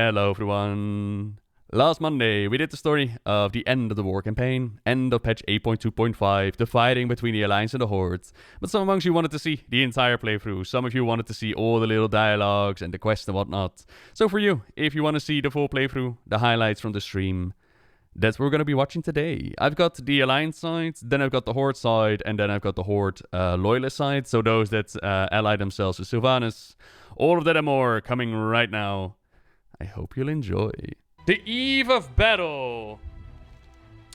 Hello everyone. Last Monday we did the story of the end of the war campaign, end of patch 8.2.5, the fighting between the Alliance and the Horde. But some amongst you wanted to see the entire playthrough, some of you wanted to see all the little dialogues and the quests and whatnot. So for you, if you want to see the full playthrough, the highlights from the stream, that's what we're going to be watching today. I've got the Alliance side, then I've got the Horde side, and then I've got the Horde Loyalist side, so those that ally themselves with Sylvanas. All of that and more coming right now. I hope you'll enjoy. The eve of battle!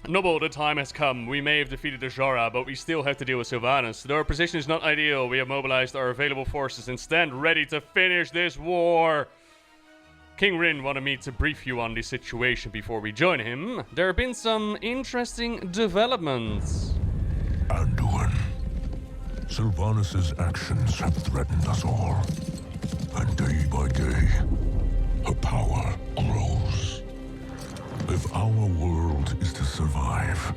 Noble, the time has come. We may have defeated the Jara, but we still have to deal with Sylvanas. Though our position is not ideal, we have mobilized our available forces and stand ready to finish this war. King Rin wanted me to brief you on the situation before we join him. There have been some interesting developments. Anduin, Sylvanas' actions have threatened us all. And day by day, her power grows. If our world is to survive,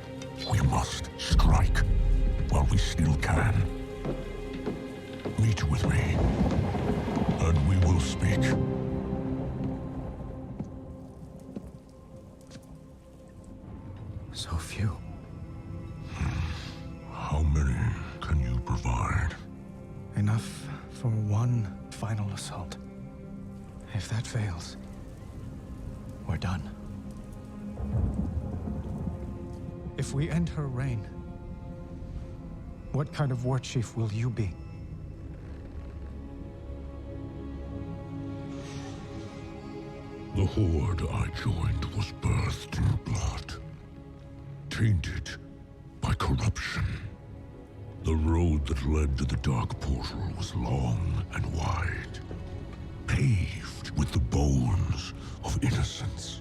we must strike while we still can. Meet with me, and we will speak. So few. How many can you provide? Enough for one final assault. If that fails, we're done. If we end her reign, what kind of war chief will you be? The Horde I joined was birthed in blood, tainted by corruption. The road that led to the Dark Portal was long and wide, paved with the bones of innocence.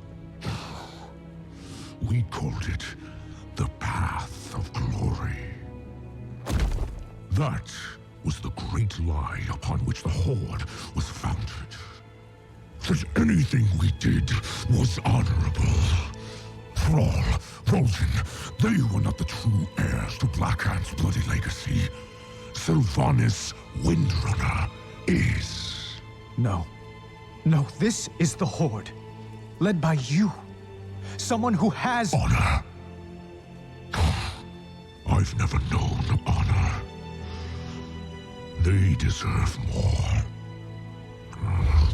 We called it the Path of Glory. That was the great lie upon which the Horde was founded. That anything we did was honorable. Thrall, Roldan, they were not the true heirs to Blackhand's bloody legacy. Sylvanas Windrunner is. No. No, this is the Horde. Led by you. Someone who has Honor. I've never known honor. They deserve more.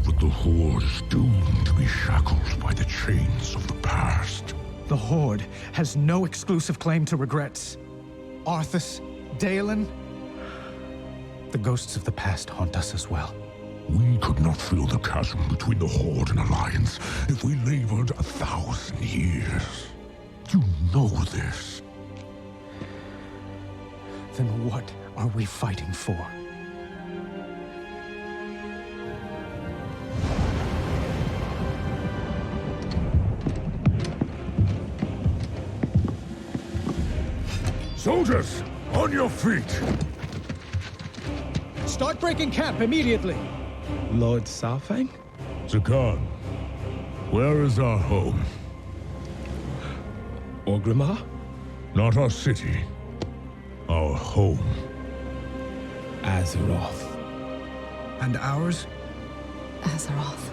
But the Horde is doomed to be shackled by the chains of the past. The Horde has no exclusive claim to regrets. Arthas, Dalen, the ghosts of the past haunt us as well. We could not fill the chasm between the Horde and Alliance if we labored 1,000 years. You know this. Then what are we fighting for? Soldiers, on your feet! Start breaking camp immediately! Lord Saurfang? Zakan, where is our home? Orgrimmar? Not our city. Our home. Azeroth. And ours? Azeroth.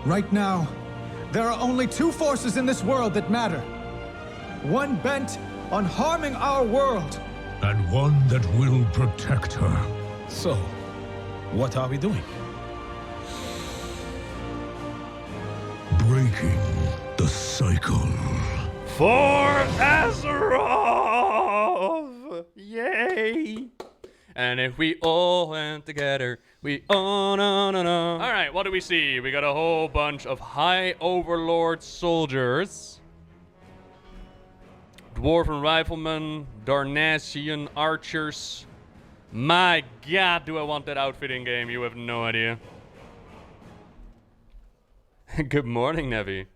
Right now, there are only two forces in this world that matter. One bent on harming our world. And one that will protect her. So, what are we doing? Breaking the cycle. For Azeroth! Yay! And if we all went together, we all no. Alright, what do we see? We got a whole bunch of High Overlord soldiers. Dwarven riflemen, Darnasian archers. My god, do I want that outfit in game? You have no idea. Good morning, Nevi.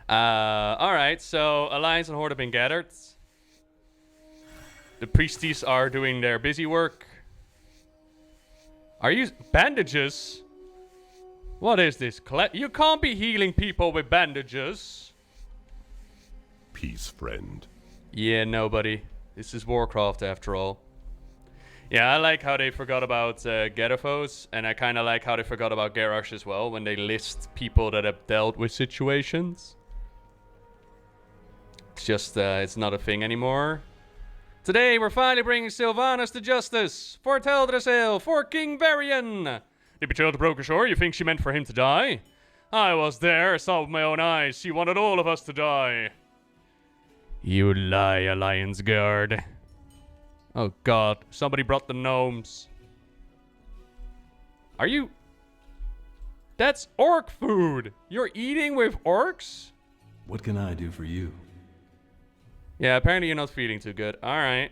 Alright, so Alliance and Horde have been gathered. The priesties are doing their busy work. Are you... bandages? What is this? You can't be healing people with bandages. Peace, friend. Yeah, nobody. This is Warcraft after all. Yeah, I like how they forgot about Gerifos, and I kind of like how they forgot about Garrosh as well when they list people that have dealt with situations. It's just, it's not a thing anymore. Today, we're finally bringing Sylvanas to justice. For Teldrassil, for King Varian. The betrayal to Brokershore, you think she meant for him to die? I was there, I saw with my own eyes. She wanted all of us to die. You lie, Alliance Guard. Oh god, somebody brought the gnomes. Are you... That's orc food! You're eating with orcs? What can I do for you? Yeah, apparently you're not feeling too good. Alright.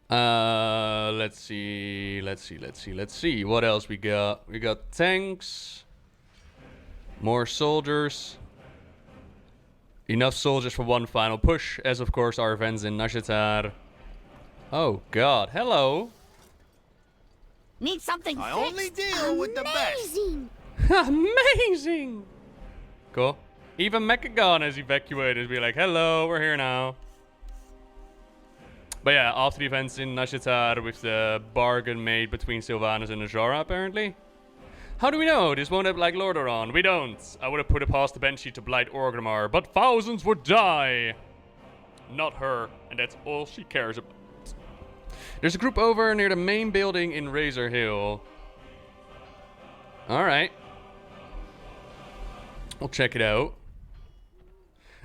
Let's see. What else we got? We got tanks. More soldiers. Enough soldiers for one final push, as of course our events in Nashatar. Oh god, hello. Need something I fixed? only deal with the best. Amazing! Cool. Even Mechagon has evacuated. Be like, hello, we're here now. But yeah, after the events in Nashatar with the bargain made between Sylvanas and Azara, apparently. How do we know this won't have like Lordaeron? We don't. I would have put it past the Banshee to blight Orgrimmar, but thousands would die. Not her, and that's all she cares about. There's a group over near the main building in Razor Hill. Alright. I'll check it out.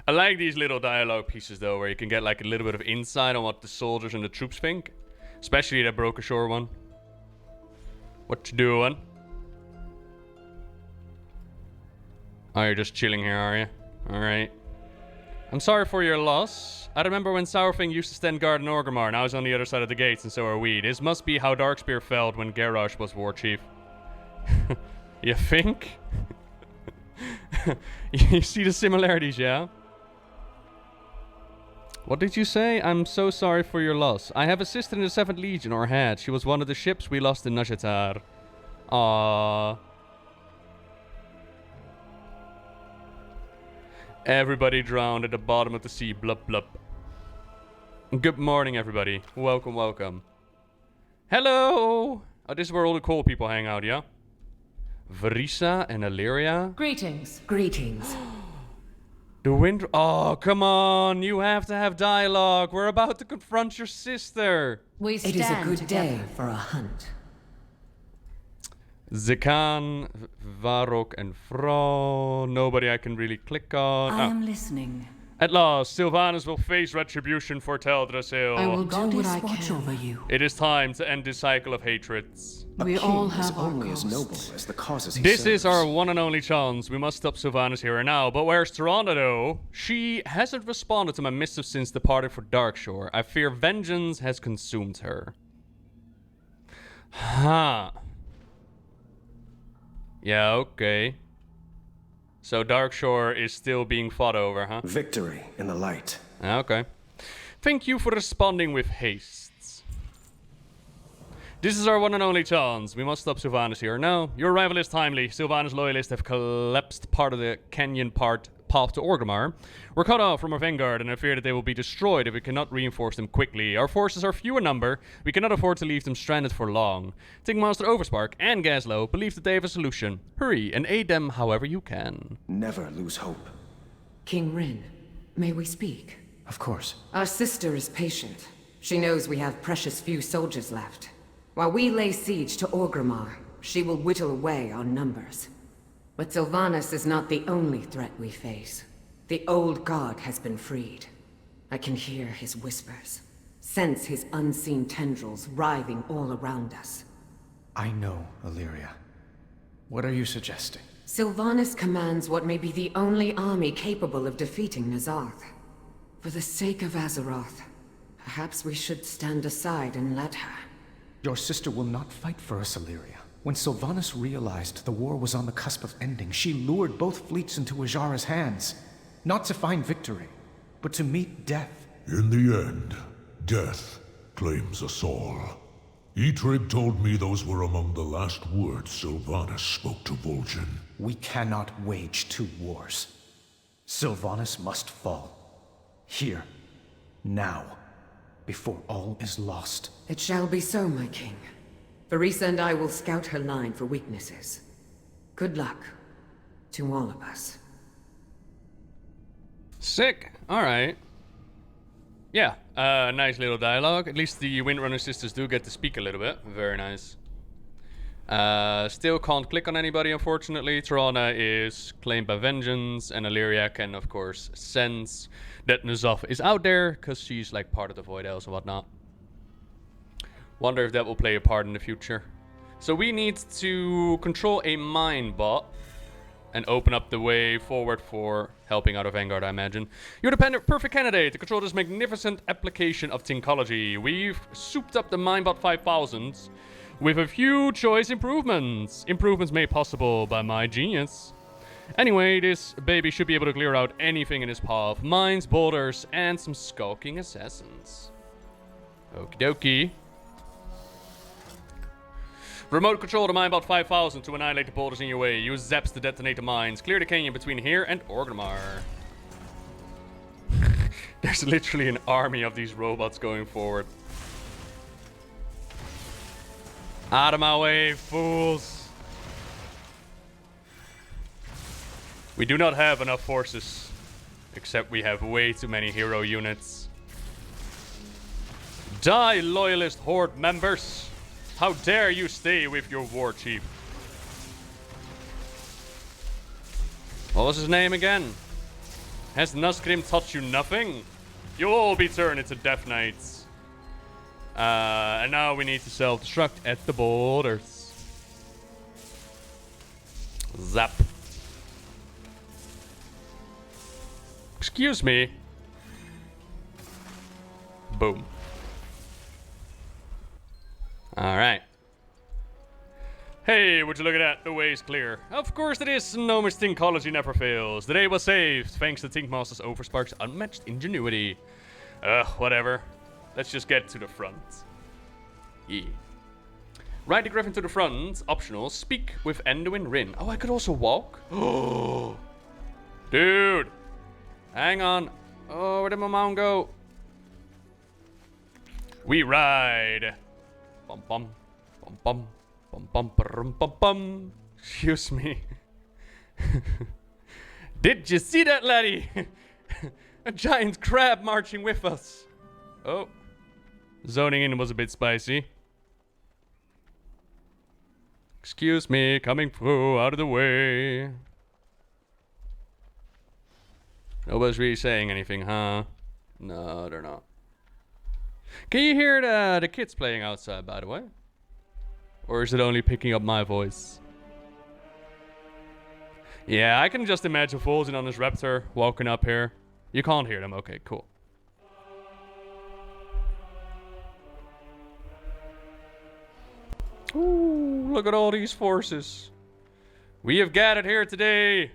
I like these little dialogue pieces though, where you can get like a little bit of insight on what the soldiers and the troops think. Especially that Brokershore one. What you doing? Oh, you're just chilling here, are you? Alright. I'm sorry for your loss. I remember when Sourfang used to stand guard in Orgrimmar. Now he's on the other side of the gates, and so are we. This must be how Darkspear felt when Garrosh was war chief. You think? You see the similarities, yeah? What did you say? I'm so sorry for your loss. I have a sister in the 7th Legion, or had. She was one of the ships we lost in Nashatar. Aww. Everybody drowned at the bottom of the sea. Blub blub. Good morning, everybody. Welcome, welcome. Hello! Oh, this is where all the cool people hang out, yeah? Verisa and Illyria. Greetings. Greetings. The wind... Oh, come on. You have to have dialogue. We're about to confront your sister. We stand It is a good together. day for a hunt. Zekan, Varok, and Fro. Nobody I can really click on. I am listening. At last, Sylvanas will face retribution for Teldrassil. I will do God what is I watch can. over you. It is time to end this cycle of hatreds. We all have our only as noble costs. as the causes he This is serves. our one and only chance. We must stop Sylvanas here and now. But where's Tyrande, though? She hasn't responded to my missive since departing for Darkshore. I fear vengeance has consumed her. Huh. Yeah, okay. So Darkshore is still being fought over, huh? Victory in the light. Okay. Thank you for responding with haste. This is our one and only chance. We must stop Sylvanas here. Now, your arrival is timely. Sylvanas Loyalists have collapsed part of the canyon path to Orgrimmar. We're cut off from our vanguard, and I fear that they will be destroyed if we cannot reinforce them quickly. Our forces are few in number. We cannot afford to leave them stranded for long. Think Master Overspark and Gaslow believe that they have a solution. Hurry and aid them however you can. Never lose hope. King Rin, may we speak? Of course. Our sister is patient. She knows we have precious few soldiers left. While we lay siege to Orgrimmar, she will whittle away our numbers. But Sylvanas is not the only threat we face. The old god has been freed. I can hear his whispers, sense his unseen tendrils writhing all around us. I know, Illyria. What are you suggesting? Sylvanas commands what may be the only army capable of defeating Nazarth. For the sake of Azeroth, perhaps we should stand aside and let her. Your sister will not fight for us, Illyria. When Sylvanas realized the war was on the cusp of ending, she lured both fleets into Azara's hands. Not to find victory, but to meet death. In the end, death claims us all. Eitrig told me those were among the last words Sylvanas spoke to Vol'jin. We cannot wage two wars. Sylvanas must fall. Here. Now. before all is lost. It shall be so, my king. Varisa and I will scout her line for weaknesses. Good luck to all of us. Sick. Alright. Yeah, nice little dialogue. At least the Windrunner sisters do get to speak a little bit. Very nice. Still can't click on anybody, unfortunately. Tirana is claimed by vengeance, and Illyria can, of course, sense that N'Zoth is out there, because she's like part of the Void Elves and whatnot. Wonder if that will play a part in the future. So we need to control a mine bot and open up the way forward for helping out a Vanguard, I imagine. You're the perfect candidate to control this magnificent application of Tinkology. We've souped up the Minebot 5000 with a few choice improvements. Improvements made possible by my genius. Anyway, this baby should be able to clear out anything in his path. Mines, boulders, and some skulking assassins. Okie dokie. Remote control the Minebot 5000 to annihilate the boulders in your way. Use zaps to detonate the mines. Clear the canyon between here and Orgrimmar. There's literally an army of these robots going forward. Out of my way, fools. We do not have enough forces. Except we have way too many hero units. Die, Loyalist Horde members! How dare you stay with your war chief? What was his name again? Has Nazgrim taught you nothing? You'll all be turned into Death Knights. And now we need to self-destruct at the borders. Zap. Excuse me. Boom. Alright. Hey, would you look at that? The way's clear. Of course it is. Gnomish Tinkology never fails. The day was saved, thanks to Tinkmaster's Overspark's unmatched ingenuity. Whatever. Let's just get to the front. Yeah. Ride the Griffin to the front. Optional. Speak with Anduin Rin. Oh, I could also walk? Oh. Dude. Hang on. Oh, where did my mount go? We ride. Bum bum. Bum bum. Bum bum bum bum bum. Excuse me. Did you see that, laddie? A giant crab marching with us. Oh. Zoning in was a bit spicy. Excuse me, coming through, out of the way. Nobody's really saying anything, huh? No, they're not. Can you hear the kids playing outside, by the way? Or is it only picking up my voice? Yeah, I can just imagine Fulton on his raptor walking up here. You can't hear them. Okay, cool. Ooh, look at all these forces. We have gathered here today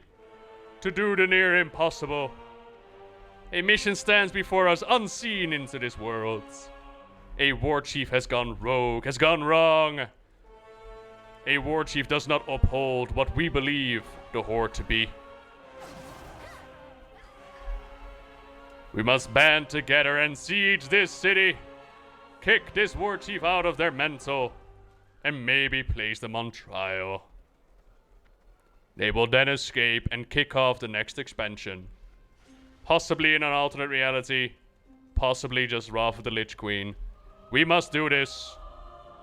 to do the near impossible. A mission stands before us unseen into this world. A war chief has gone rogue, has gone wrong. A war chief does not uphold what we believe the Horde to be. We must band together and siege this city, kick this war chief out of their mantle, and maybe place them on trial. They will then escape and kick off the next expansion. Possibly in an alternate reality, possibly just Wrath of the Lich Queen. We must do this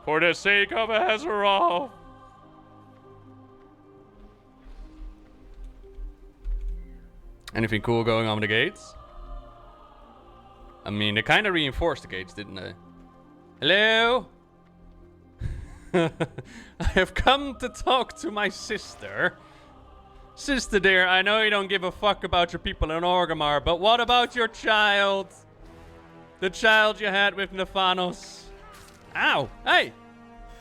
for the sake of Azeroth. Anything cool going on with the gates? I mean, they kind of reinforced the gates, didn't they? Hello? I have come to talk to my sister. Sister dear, I know you don't give a fuck about your people in Orgrimmar, but what about your child? The child you had with Nephanos. Ow! Hey!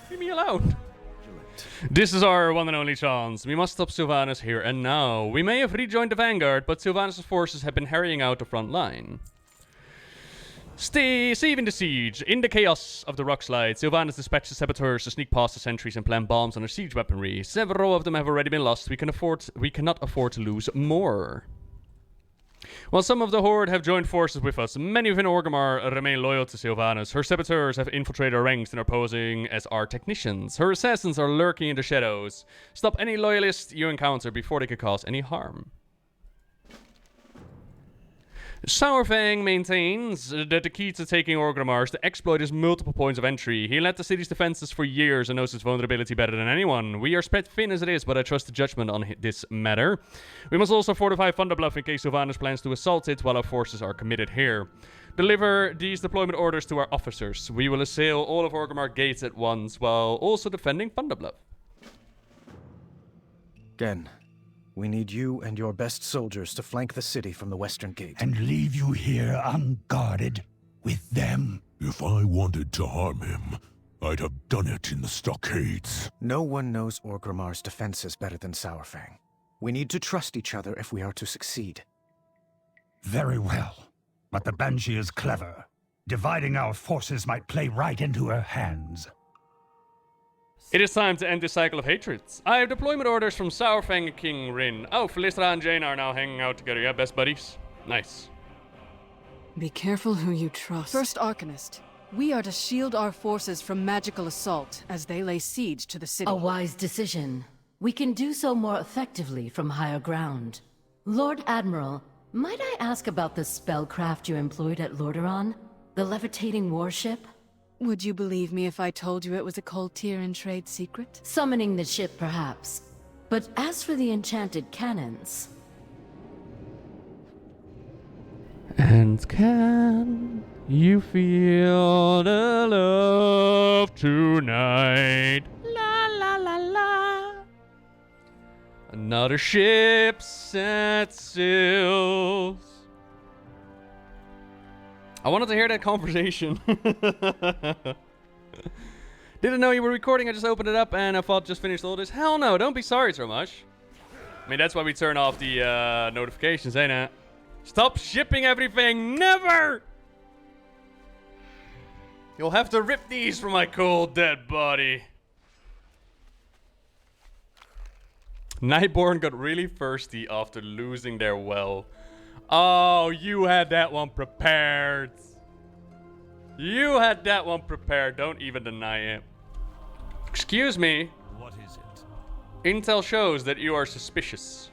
Leave me alone. This is our one and only chance. We must stop Sylvanas here and now. We may have rejoined the Vanguard, but Sylvanas' forces have been harrying out the front line. Saving the siege. In the chaos of the rock slide, Sylvanas dispatched the saboteurs to sneak past the sentries and plant bombs on their siege weaponry. Several of them have already been lost. We cannot afford to lose more. While some of the Horde have joined forces with us, many within Orgrimmar remain loyal to Sylvanas. Her saboteurs have infiltrated our ranks and are posing as our technicians. Her assassins are lurking in the shadows. Stop any loyalist you encounter before they could cause any harm. Saurfang maintains that the key to taking Orgrimmar is to exploit his multiple points of entry. He led the city's defenses for years and knows its vulnerability better than anyone. We are spread thin as it is, but I trust the judgment on this matter. We must also fortify Thunderbluff in case Sylvanas plans to assault it while our forces are committed here. Deliver these deployment orders to our officers. We will assail all of Orgrimmar gates at once while also defending Thunderbluff. Gen, we need you and your best soldiers to flank the city from the western gate. And leave you here unguarded with them? If I wanted to harm him, I'd have done it in the stockades. No one knows Orgrimmar's defenses better than Saurfang. We need to trust each other if we are to succeed. Very well. But the Banshee is clever. Dividing our forces might play right into her hands. It is time to end this cycle of hatreds. I have deployment orders from Saurfang and King Rin. Oh, Philistra and Jaina are now hanging out together. Yeah, best buddies. Nice. Be careful who you trust. First Arcanist, we are to shield our forces from magical assault as they lay siege to the city. A wise decision. We can do so more effectively from higher ground. Lord Admiral, might I ask about the spellcraft you employed at Lordaeron? The levitating warship? Would you believe me if I told you it was a Cold Tyrian trade secret? Summoning the ship, perhaps. But as for the enchanted cannons... And can you feel the love tonight? La la la la. Another ship set sails. I wanted to hear that conversation. Didn't know you were recording. I just opened it up and I thought just finished all this. Hell no, don't be sorry so much. I mean, that's why we turn off the notifications, ain't it? Stop shipping everything. Never! You'll have to rip these from my cold dead body. Nightborn got really thirsty after losing their well. Oh, you had that one prepared. You had that one prepared. Don't even deny it. Excuse me. What is it? Intel shows that you are suspicious.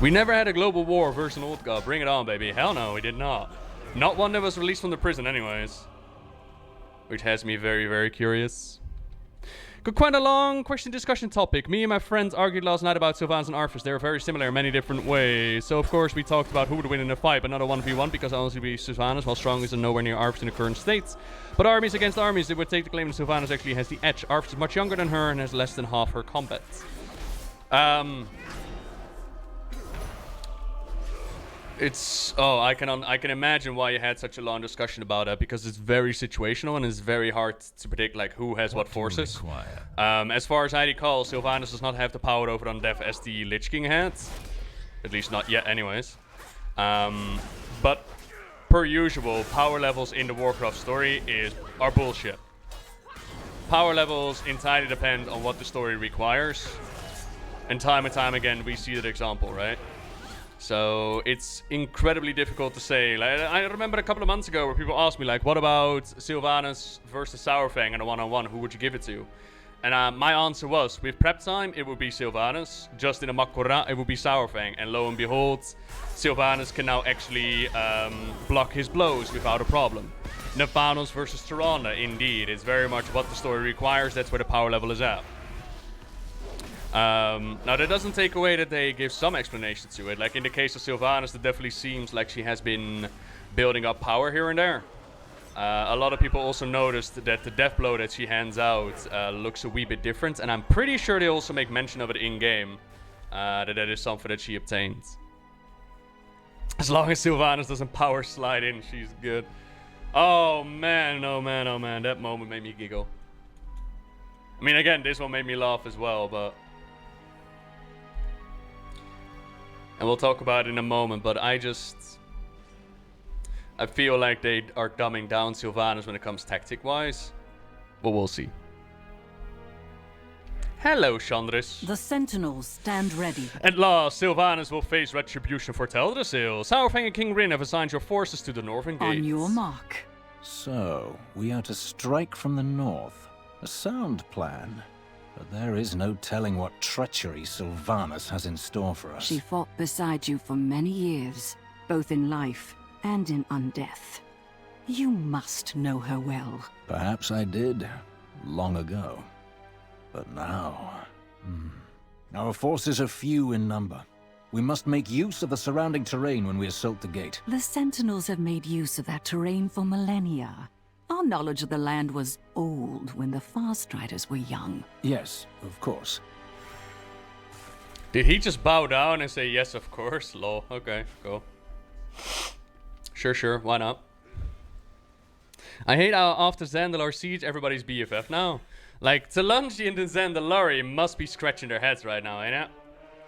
We never had a global war versus an old god. Bring it on, baby. Hell no, we did not. Not one that was released from the prison anyways. Which has me very, very curious. Got quite a long question discussion topic. Me and my friends argued last night about Sylvanas and Arthas. They are very similar in many different ways. So of course we talked about who would win in a fight, but not a 1v1 because honestly be Sylvanas, while strongest and nowhere near Arthas in the current states. But armies against armies, it would take the claim that Sylvanas actually has the edge. Arthas is much younger than her and has less than half her combat. I can imagine why you had such a long discussion about that, because it's very situational and it's very hard to predict like who has what forces. As far as I recall, Sylvanas does not have the power over Undeath as the Lich King had, at least not yet, anyways. But per usual, power levels in the Warcraft story are bullshit. Power levels entirely depend on what the story requires, and time again we see that example, right? So it's incredibly difficult to say. Like, I remember a couple of months ago where people asked me, like, what about Sylvanas versus Saurfang in a one-on-one? Who would you give it to? And my answer was, with prep time, it would be Sylvanas. Just in a Makora, it would be Saurfang. And lo and behold, Sylvanas can now actually block his blows without a problem. Nephanos versus Tyrande, indeed. It's very much what the story requires. That's where the power level is at. Now that doesn't take away that they give some explanation to it. Like in the case of Sylvanas, it definitely seems like she has been building up power here and there. A lot of people also noticed that the death blow that she hands out looks a wee bit different, and I'm pretty sure they also make mention of it in game. That is something that she obtains. As long as Sylvanas doesn't power slide in, she's good. Oh man, oh man, oh man, that moment made me giggle. I mean, again, this one made me laugh as well, but... And we'll talk about it in a moment, but I feel like they are dumbing down Sylvanas when it comes tactic-wise. But we'll see. Hello, Chandris. The Sentinels stand ready. At last, Sylvanas will face retribution for Teldrassil. Saurfang and King Rin have assigned your forces to the northern gates. On your mark. So, we are to strike from the north. A sound plan. But there is no telling what treachery Sylvanas has in store for us. She fought beside you for many years, both in life and in undeath. You must know her well. Perhaps I did, long ago. But now... Our forces are few in number. We must make use of the surrounding terrain when we assault the gate. The Sentinels have made use of that terrain for millennia. Our knowledge of the land was old when the Farstriders were young. Yes, of course. Did he just bow down and say yes, of course? Lol. Okay, go. Sure, why not? I hate how after Zandalar Siege, everybody's BFF now. Like, Talungi and the Zandalari must be scratching their heads right now, ain't it?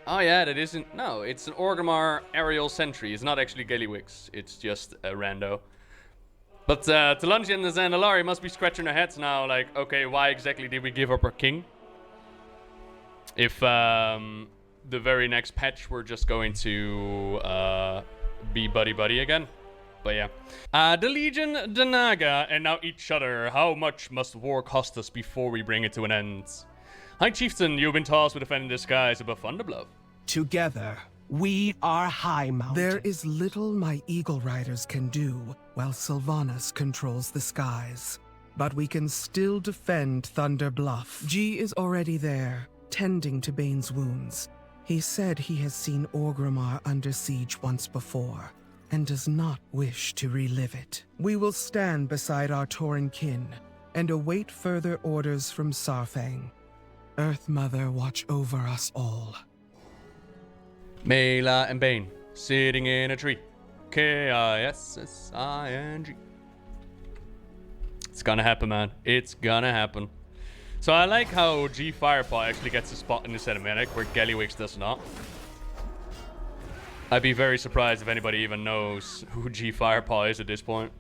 Oh yeah, that isn't... No, it's an Orgrimmar aerial sentry. It's not actually Gallywix. It's just a rando. But Talungi and the Zandalari must be scratching their heads now. Like, okay, why exactly did we give up our king? If the very next patch we're just going to be buddy-buddy again. But yeah. The Legion, the Naga, and now each other. How much must war cost us before we bring it to an end? High Chieftain, you've been tasked with defending the skies above Thunderbluff. Together, we are High Mountain. There is little my Eagle Riders can do while Sylvanas controls the skies. But we can still defend Thunder Bluff. G is already there, tending to Bane's wounds. He said he has seen Orgrimmar under siege once before, and does not wish to relive it. We will stand beside our Tauren kin, and await further orders from Saurfang. Earth Mother watch over us all. Mela and Bane, sitting in a tree. K-I-S-S-I-N-G. It's gonna happen, man. It's gonna happen. So I like how G Firepaw actually gets a spot in the cinematic where Gallywix does not. I'd be very surprised if anybody even knows who G Firepaw is at this point.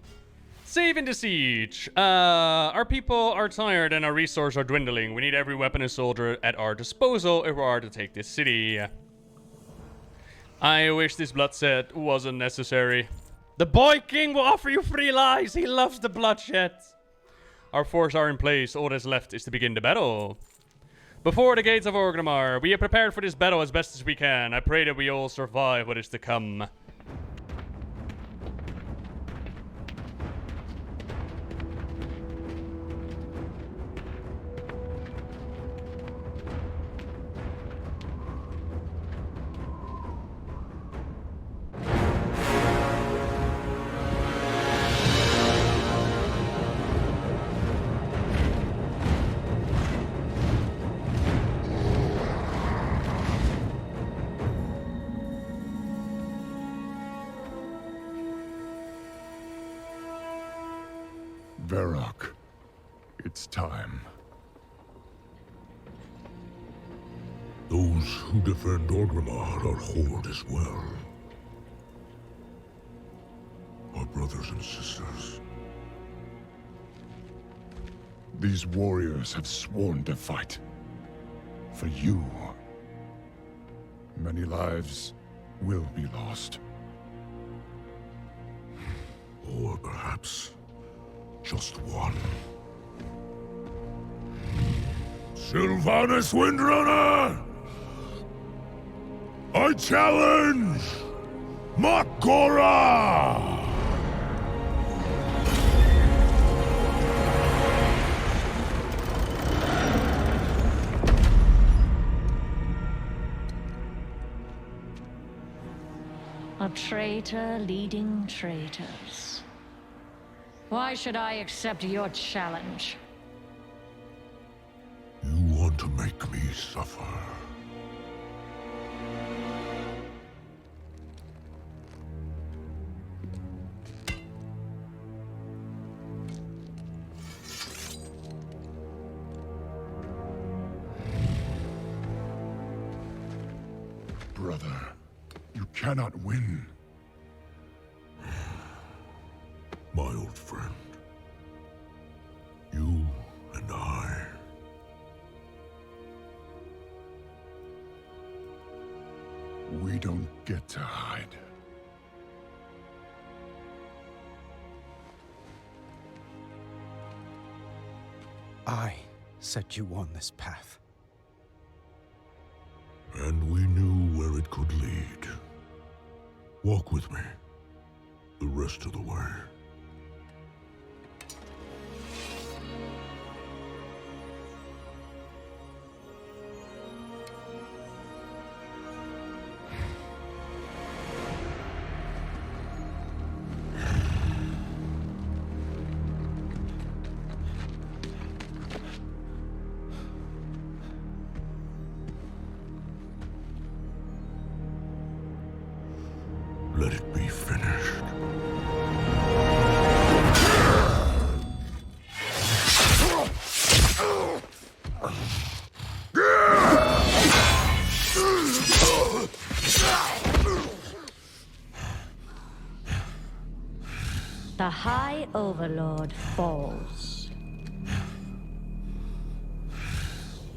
Saving the siege. Our people are tired and our resources are dwindling. We need every weapon and soldier at our disposal if we are to take this city. I wish this bloodshed wasn't necessary. The boy king will offer you free lives. He loves the bloodshed. Our forces are in place. All that's left is to begin the battle. Before the gates of Orgrimmar, we are prepared for this battle as best as we can. I pray that we all survive what is to come. Varrock, it's time. Those who defend Orgrimmar are Horde as well. Our brothers and sisters. These warriors have sworn to fight. For you. Many lives will be lost. Or perhaps just one. Sylvanas Windrunner! I challenge Makora! A traitor leading traitors. Why should I accept your challenge? You want to make me suffer. Brother, you cannot win. My old friend, you and I, don't get to hide. I set you on this path. And we knew where it could lead. Walk with me. The rest of the way. Let it be finished. The High Overlord falls.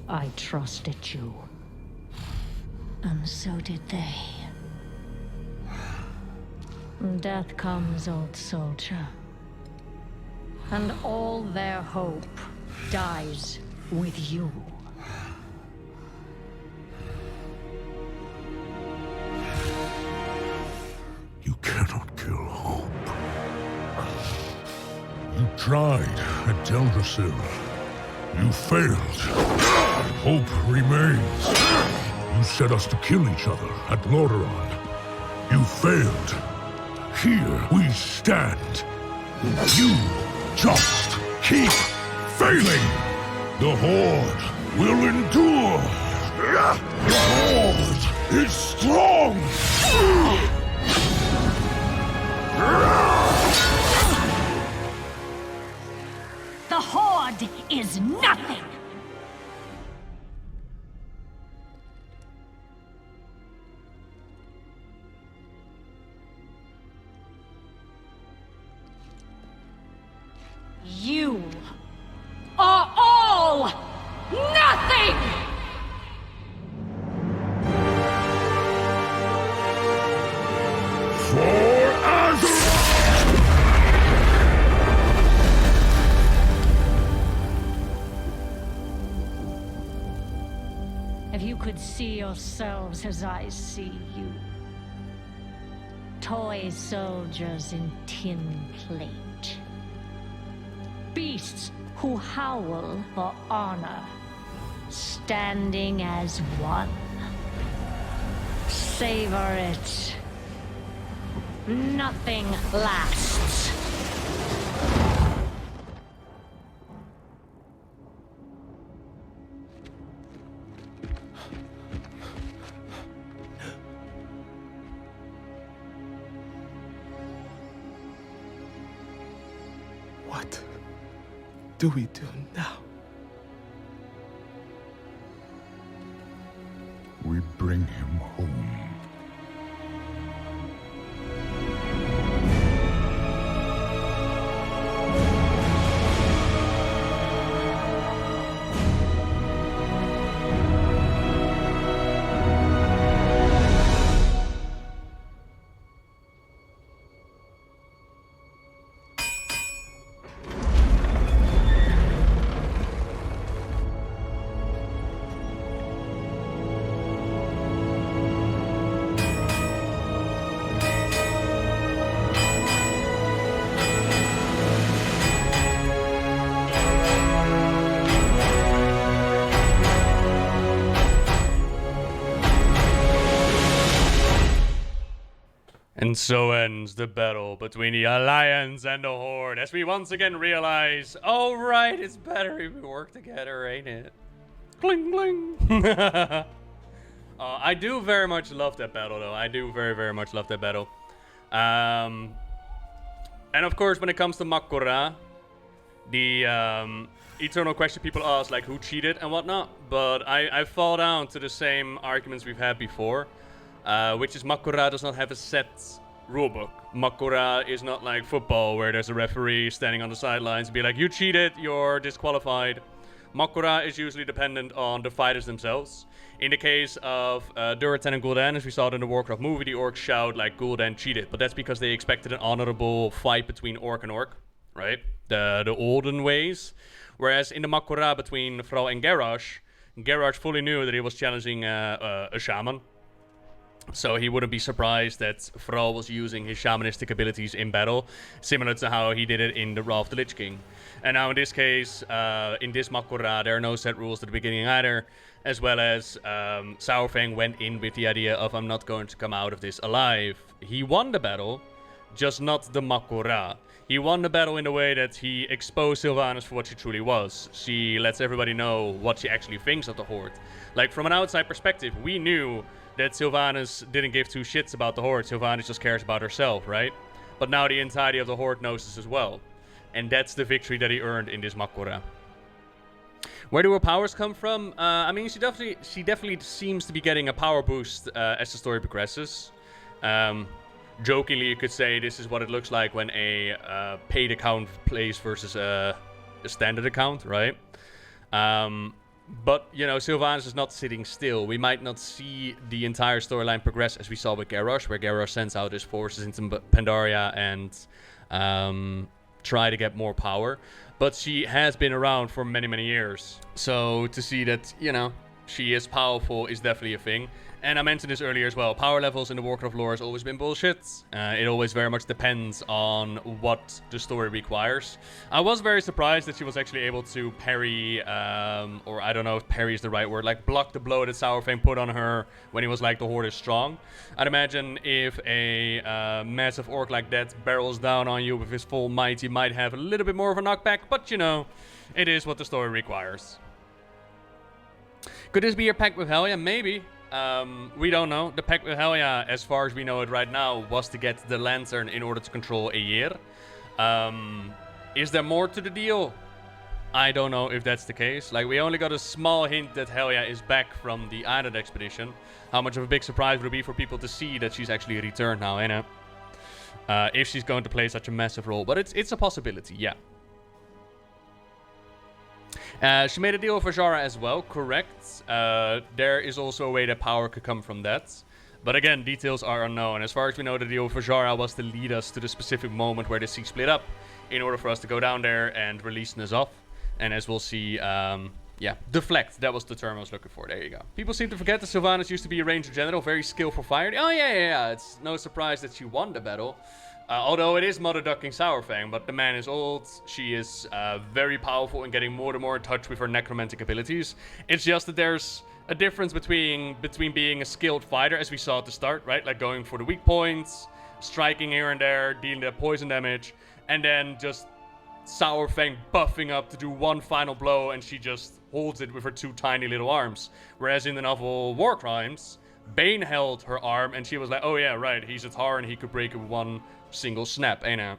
I trusted you. And so did they. Death comes, old soldier. And all their hope dies with you. You cannot kill hope. You tried at Teldrassil. You failed. Hope remains. You set us to kill each other at Lordaeron. You failed. Here we stand. You just keep failing. The Horde will endure. The Horde is strong. The Horde is nothing! You are all nothing! If you could see yourselves as I see you. Toy soldiers in tin plate. Beasts who howl for honor, standing as one. Savor it. Nothing lasts. What do we do now? We bring him home. And so ends the battle between the Alliance and the Horde, as we once again realize, oh right, it's better if we work together, ain't it? Cling, cling. I do very much love that battle, though. I do very, very much love that battle. And of course, when it comes to Makura, the eternal question people ask, like, who cheated and whatnot. But I fall down to the same arguments we've had before. Which is Makura does not have a set rulebook. Makura is not like football where there's a referee standing on the sidelines and be like, you cheated, you're disqualified. Makura is usually dependent on the fighters themselves. In the case of Duratan and Gul'dan, as we saw in the Warcraft movie, the orcs shout like Gul'dan cheated, but that's because they expected an honorable fight between orc and orc, right? The olden ways. Whereas in the Makura between Thrall and Garrosh fully knew that he was challenging a shaman. So he wouldn't be surprised that Thrall was using his shamanistic abilities in battle, similar to how he did it in the Wrath of the Lich King. And now in this case, in this Makura, there are no set rules at the beginning either, as well as Saurfang went in with the idea of, I'm not going to come out of this alive. He won the battle, just not the Makura. He won the battle in the way that he exposed Sylvanas for what she truly was. She lets everybody know what she actually thinks of the Horde. Like, from an outside perspective, we knew that Sylvanas didn't give two shits about the Horde. Sylvanas just cares about herself, right? But now the entirety of the Horde knows this as well. And that's the victory that he earned in this Makura. Where do her powers come from? I mean, she definitely seems to be getting a power boost as the story progresses. Jokingly, you could say this is what it looks like when a paid account plays versus a standard account, right? But, you know, Sylvanas is not sitting still. We might not see the entire storyline progress as we saw with Garrosh, where Garrosh sends out his forces into Pandaria and try to get more power. But she has been around for many, many years. So to see that, you know, she is powerful is definitely a thing. And I mentioned this earlier as well. Power levels in the Warcraft lore has always been bullshit. It always very much depends on what the story requires. I was very surprised that she was actually able to parry, or I don't know if parry is the right word, like block the blow that Saurfang put on her when he was like, the Horde is strong. I'd imagine if a massive orc like that barrels down on you with his full might, you might have a little bit more of a knockback. But, you know, it is what the story requires. Could this be your pact with Helya? Maybe. We don't know. The pact with Helya, as far as we know it right now, was to get the Lantern in order to control Aegir. Is there more to the deal? I don't know if that's the case. Like, we only got a small hint that Helya is back from the Island expedition. How much of a big surprise would it be for people to see that she's actually returned now, you know? If she's going to play such a massive role. But it's a possibility, yeah. She made a deal with Ajara as well, correct. There is also a way that power could come from that. But again, details are unknown. As far as we know, the deal with Ajara was to lead us to the specific moment where the sea split up in order for us to go down there and release N'Zoth. And as we'll see, yeah, deflect. That was the term I was looking for. There you go. People seem to forget that Sylvanas used to be a Ranger General, very skillful fighter. Oh, yeah. It's no surprise that she won the battle. Although it is mother ducking Saurfang, but the man is old. She is very powerful and getting more and more in touch with her necromantic abilities. It's just that there's a difference between being a skilled fighter, as we saw at the start, right? Like going for the weak points, striking here and there, dealing that poison damage, and then just Saurfang buffing up to do one final blow, and she just holds it with her two tiny little arms. Whereas in the novel War Crimes, Bane held her arm, and she was like, oh yeah, right, he's a Tar, and he could break it with one single snap, ain't it?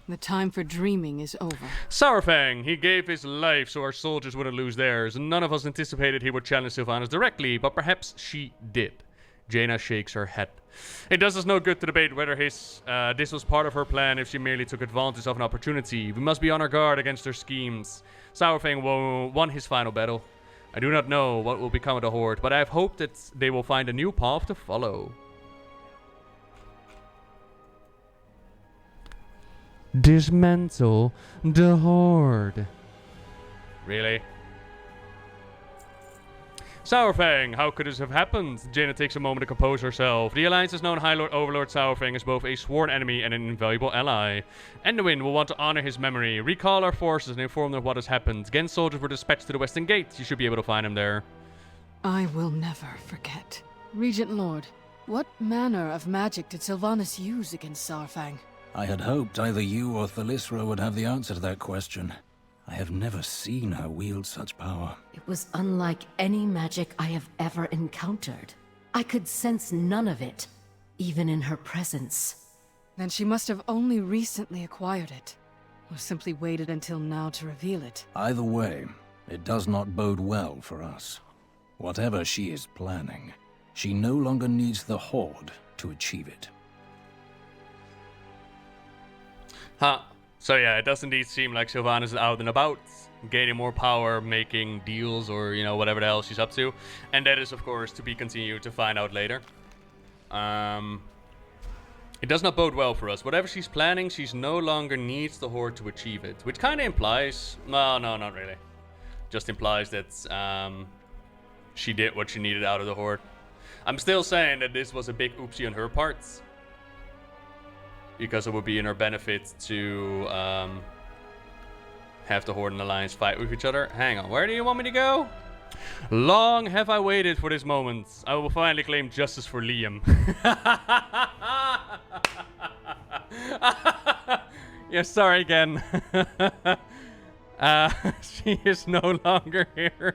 The time for dreaming is over. Saurfang, he gave his life so our soldiers wouldn't lose theirs. None of us anticipated he would challenge Sylvanas directly, but perhaps she did. Jaina shakes her head. It does us no good to debate whether this was part of her plan, if she merely took advantage of an opportunity. We must be on our guard against her schemes. Saurfang won his final battle. I do not know what will become of the Horde, but I have hope that they will find a new path to follow. Dismantle the Horde. Really? Saurfang, how could this have happened? Jaina takes a moment to compose herself. The Alliance has known High Lord Overlord Saurfang as both a sworn enemy and an invaluable ally. Enduin will want to honor his memory. Recall our forces and inform them of what has happened. Gen's soldiers were dispatched to the Western Gate. You should be able to find him there. I will never forget. Regent Lord, what manner of magic did Sylvanas use against Saurfang? I had hoped either you or Thalisra would have the answer to that question. I have never seen her wield such power. It was unlike any magic I have ever encountered. I could sense none of it, even in her presence. Then she must have only recently acquired it, or simply waited until now to reveal it. Either way, it does not bode well for us. Whatever she is planning, she no longer needs the Horde to achieve it. So yeah, it does indeed seem like Sylvanas is out and about, gaining more power, making deals, or, you know, whatever the hell she's up to. And that is, of course, to be continued to find out later. It does not bode well for us. Whatever she's planning, she's no longer needs the Horde to achieve it. Which kind of implies... Well, no, not really. Just implies that she did what she needed out of the Horde. I'm still saying that this was a big oopsie on her part. Because it would be in her benefit to have the Horde and Alliance fight with each other. Hang on, where do you want me to go? Long have I waited for this moment. I will finally claim justice for Liam. Yeah, sorry again. She is no longer here.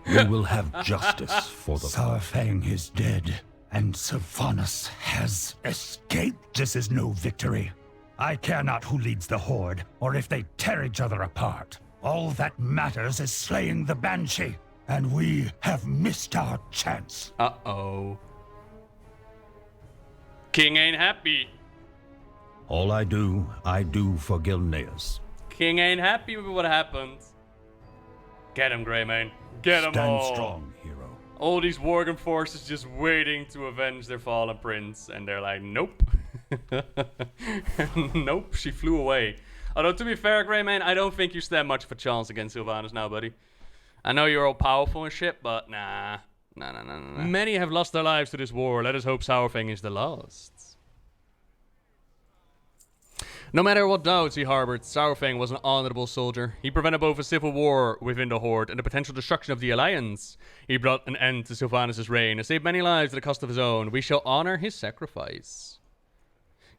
We will have justice for the... Saurfang is dead, and Sylvanas has escaped. This is no victory. I care not who leads the Horde, or if they tear each other apart. All that matters is slaying the Banshee, and we have missed our chance. Uh-oh. King ain't happy. All I do for Gilneas. King ain't happy with what happened. Get him, Greymane. Get them all. Stand strong, hero. All these Worgen forces just waiting to avenge their fallen prince, and they're like, nope. Nope, she flew away. Although, to be fair, Greymane, I don't think you stand much of a chance against Sylvanas now, buddy. I know you're all powerful and shit, but nah. Nah. Many have lost their lives to this war. Let us hope Saurfang is the last. No matter what doubts he harbored, Saurfang was an honorable soldier. He prevented both a civil war within the Horde and the potential destruction of the Alliance. He brought an end to Sylvanas' reign and saved many lives at the cost of his own. We shall honor his sacrifice.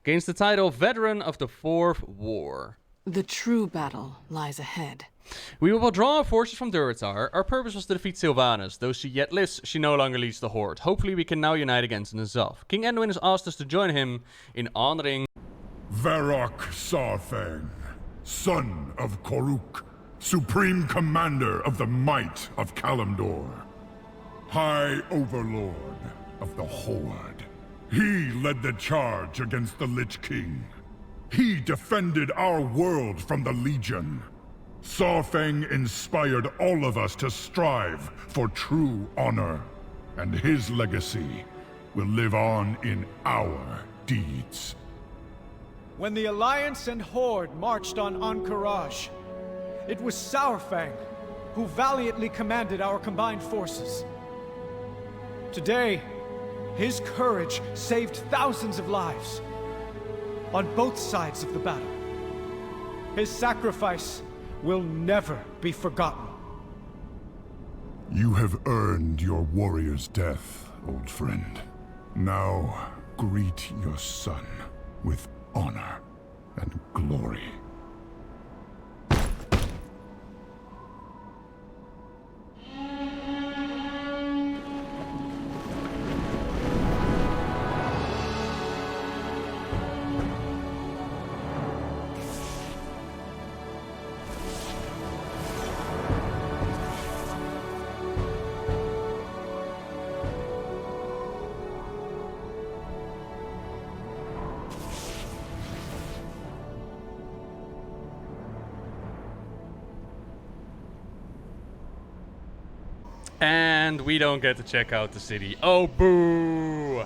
Gains the title Veteran of the Fourth War. The true battle lies ahead. We will withdraw our forces from Durotar. Our purpose was to defeat Sylvanas. Though she yet lives, she no longer leads the Horde. Hopefully we can now unite against N'Zoth. King Anduin has asked us to join him in honoring... Varrock Saurfang, son of Koruk, supreme commander of the might of Kalimdor, high overlord of the Horde. He led the charge against the Lich King. He defended our world from the Legion. Saurfang inspired all of us to strive for true honor, and his legacy will live on in our deeds. When the Alliance and Horde marched on Ahn'Qiraj, it was Saurfang who valiantly commanded our combined forces. Today, his courage saved thousands of lives on both sides of the battle. His sacrifice will never be forgotten. You have earned your warrior's death, old friend. Now, greet your son with honor and glory. And we don't get to check out the city. Oh, boo!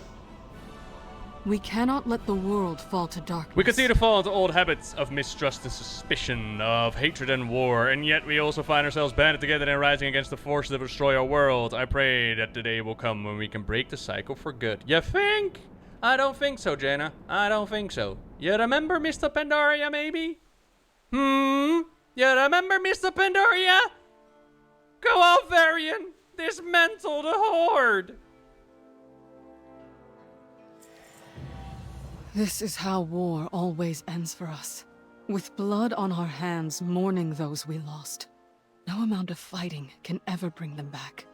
We cannot let the world fall to darkness. We continue to fall into old habits of mistrust and suspicion, of hatred and war, and yet we also find ourselves banded together and rising against the forces that will destroy our world. I pray that the day will come when we can break the cycle for good. You think? I don't think so, Jaina. I don't think so. You remember Mr. Pandaria, maybe? You remember Mr. Pandaria? Go out, Varian! Dismantle the Horde! This is how war always ends for us. With blood on our hands, mourning those we lost. No amount of fighting can ever bring them back.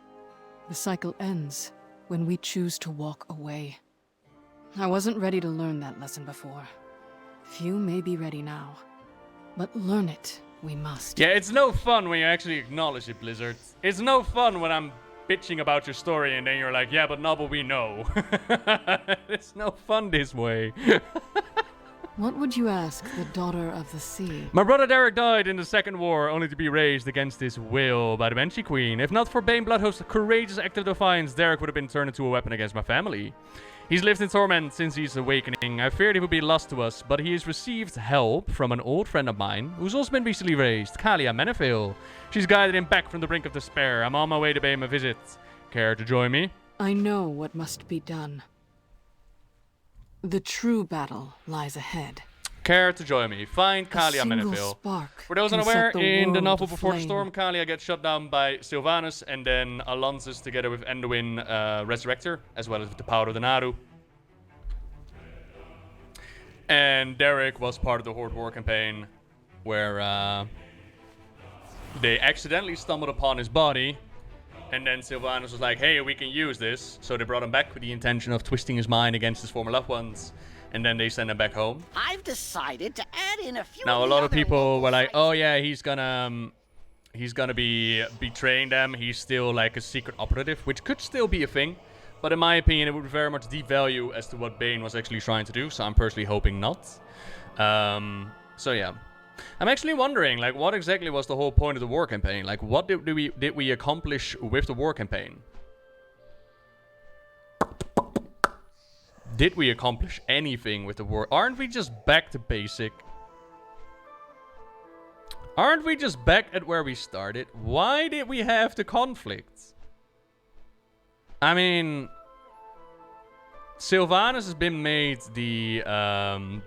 The cycle ends when we choose to walk away. I wasn't ready to learn that lesson before. Few may be ready now, but learn it we must. Yeah, it's no fun when you actually acknowledge it, Blizzard. It's no fun when I'm bitching about your story and then you're like, yeah, but Noble, we know. It's no fun this way. What would you ask the Daughter of the Sea? My brother Derek died in the Second War, only to be raised against his will by the Banshee Queen. If not for Bane Bloodhost's courageous act of defiance, Derek would have been turned into a weapon against my family. He's lived in torment since his awakening. I feared he would be lost to us, but he has received help from an old friend of mine, who's also been recently raised, Kalia Menefil. She's guided him back from the brink of despair. I'm on my way to pay him a visit. Care to join me? I know what must be done. The true battle lies ahead. Care to join me? Find Kalia Menefil. For those unaware, in the novel Before the Storm, Kalia gets shot down by Sylvanas, and then Alonsus, together with Anduin, resurrect her, as well as with the power of the Naru. And Derek was part of the Horde War campaign, where they accidentally stumbled upon his body, and then Sylvanas was like, hey, we can use this. So they brought him back with the intention of twisting his mind against his former loved ones. And then they send him back home. I've decided to add in a few. Now, a lot of people were like, oh yeah, he's gonna be betraying them. He's still like a secret operative, which could still be a thing. But in my opinion, it would very much devalue as to what Bane was actually trying to do. So I'm personally hoping not. So yeah. I'm actually wondering, like, what exactly was the whole point of the war campaign? Like, what did we accomplish with the war campaign? Did we accomplish anything with the war? Aren't we just back to basic? Aren't we just back at where we started? Why did we have the conflicts? I mean, Sylvanas has been made the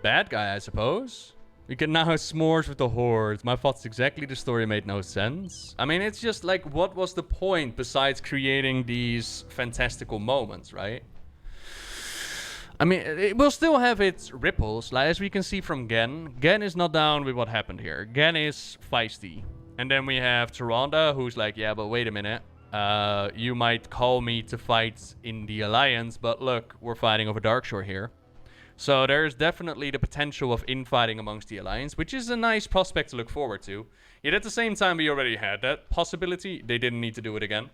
bad guy, I suppose. We can now have s'mores with the Horde. My thoughts exactly, the story made no sense. I mean, it's just like, what was the point besides creating these fantastical moments, right? I mean, it will still have its ripples, like as we can see from Gen. Gen is not down with what happened here. Gen is feisty. And then we have Tyrande, who's like, yeah, but wait a minute. You might call me to fight in the Alliance, but look, we're fighting over Darkshore here. So there's definitely the potential of infighting amongst the Alliance, which is a nice prospect to look forward to. Yet at the same time, we already had that possibility. They didn't need to do it again.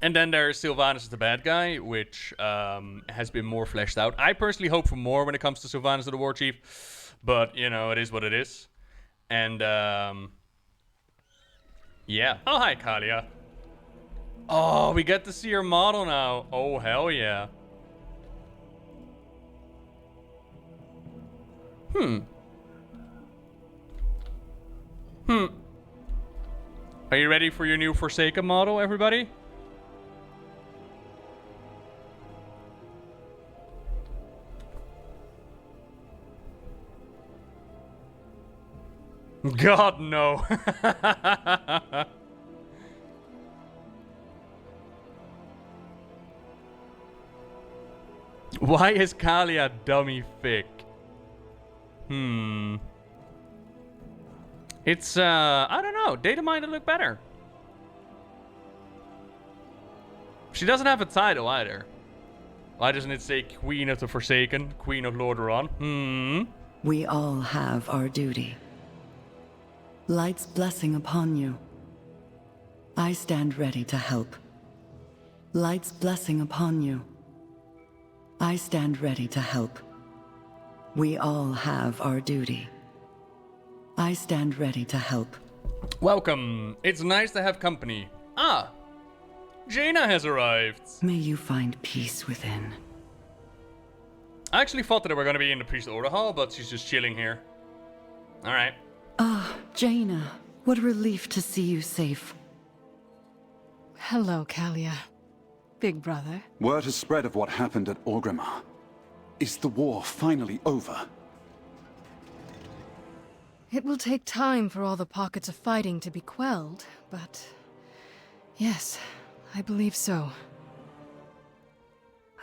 And then there's Sylvanas as the bad guy, which has been more fleshed out. I personally hope for more when it comes to Sylvanas the War Chief. But, you know, it is what it is. And, yeah. Oh, hi, Kalia. Oh, we get to see her model now. Oh, hell yeah. Are you ready for your new Forsaken model, everybody? God, no. Why is Kalia dummy thick? It's, I don't know. Data might look better. She doesn't have a title either. Why doesn't it say Queen of the Forsaken? Queen of Lordaeron? We all have our duty. Light's blessing upon you. I stand ready to help. Light's blessing upon you. I stand ready to help. We all have our duty. I stand ready to help. Welcome. It's nice to have company. Ah, Jaina has arrived. May you find peace within. I actually thought that we were going to be in the Priest Order Hall, but she's just chilling here. Alright. Ah, Jaina. What a relief to see you safe. Hello, Kalia. Big brother. Word has spread of what happened at Orgrimmar. Is the war finally over? It will take time for all the pockets of fighting to be quelled, but yes, I believe so.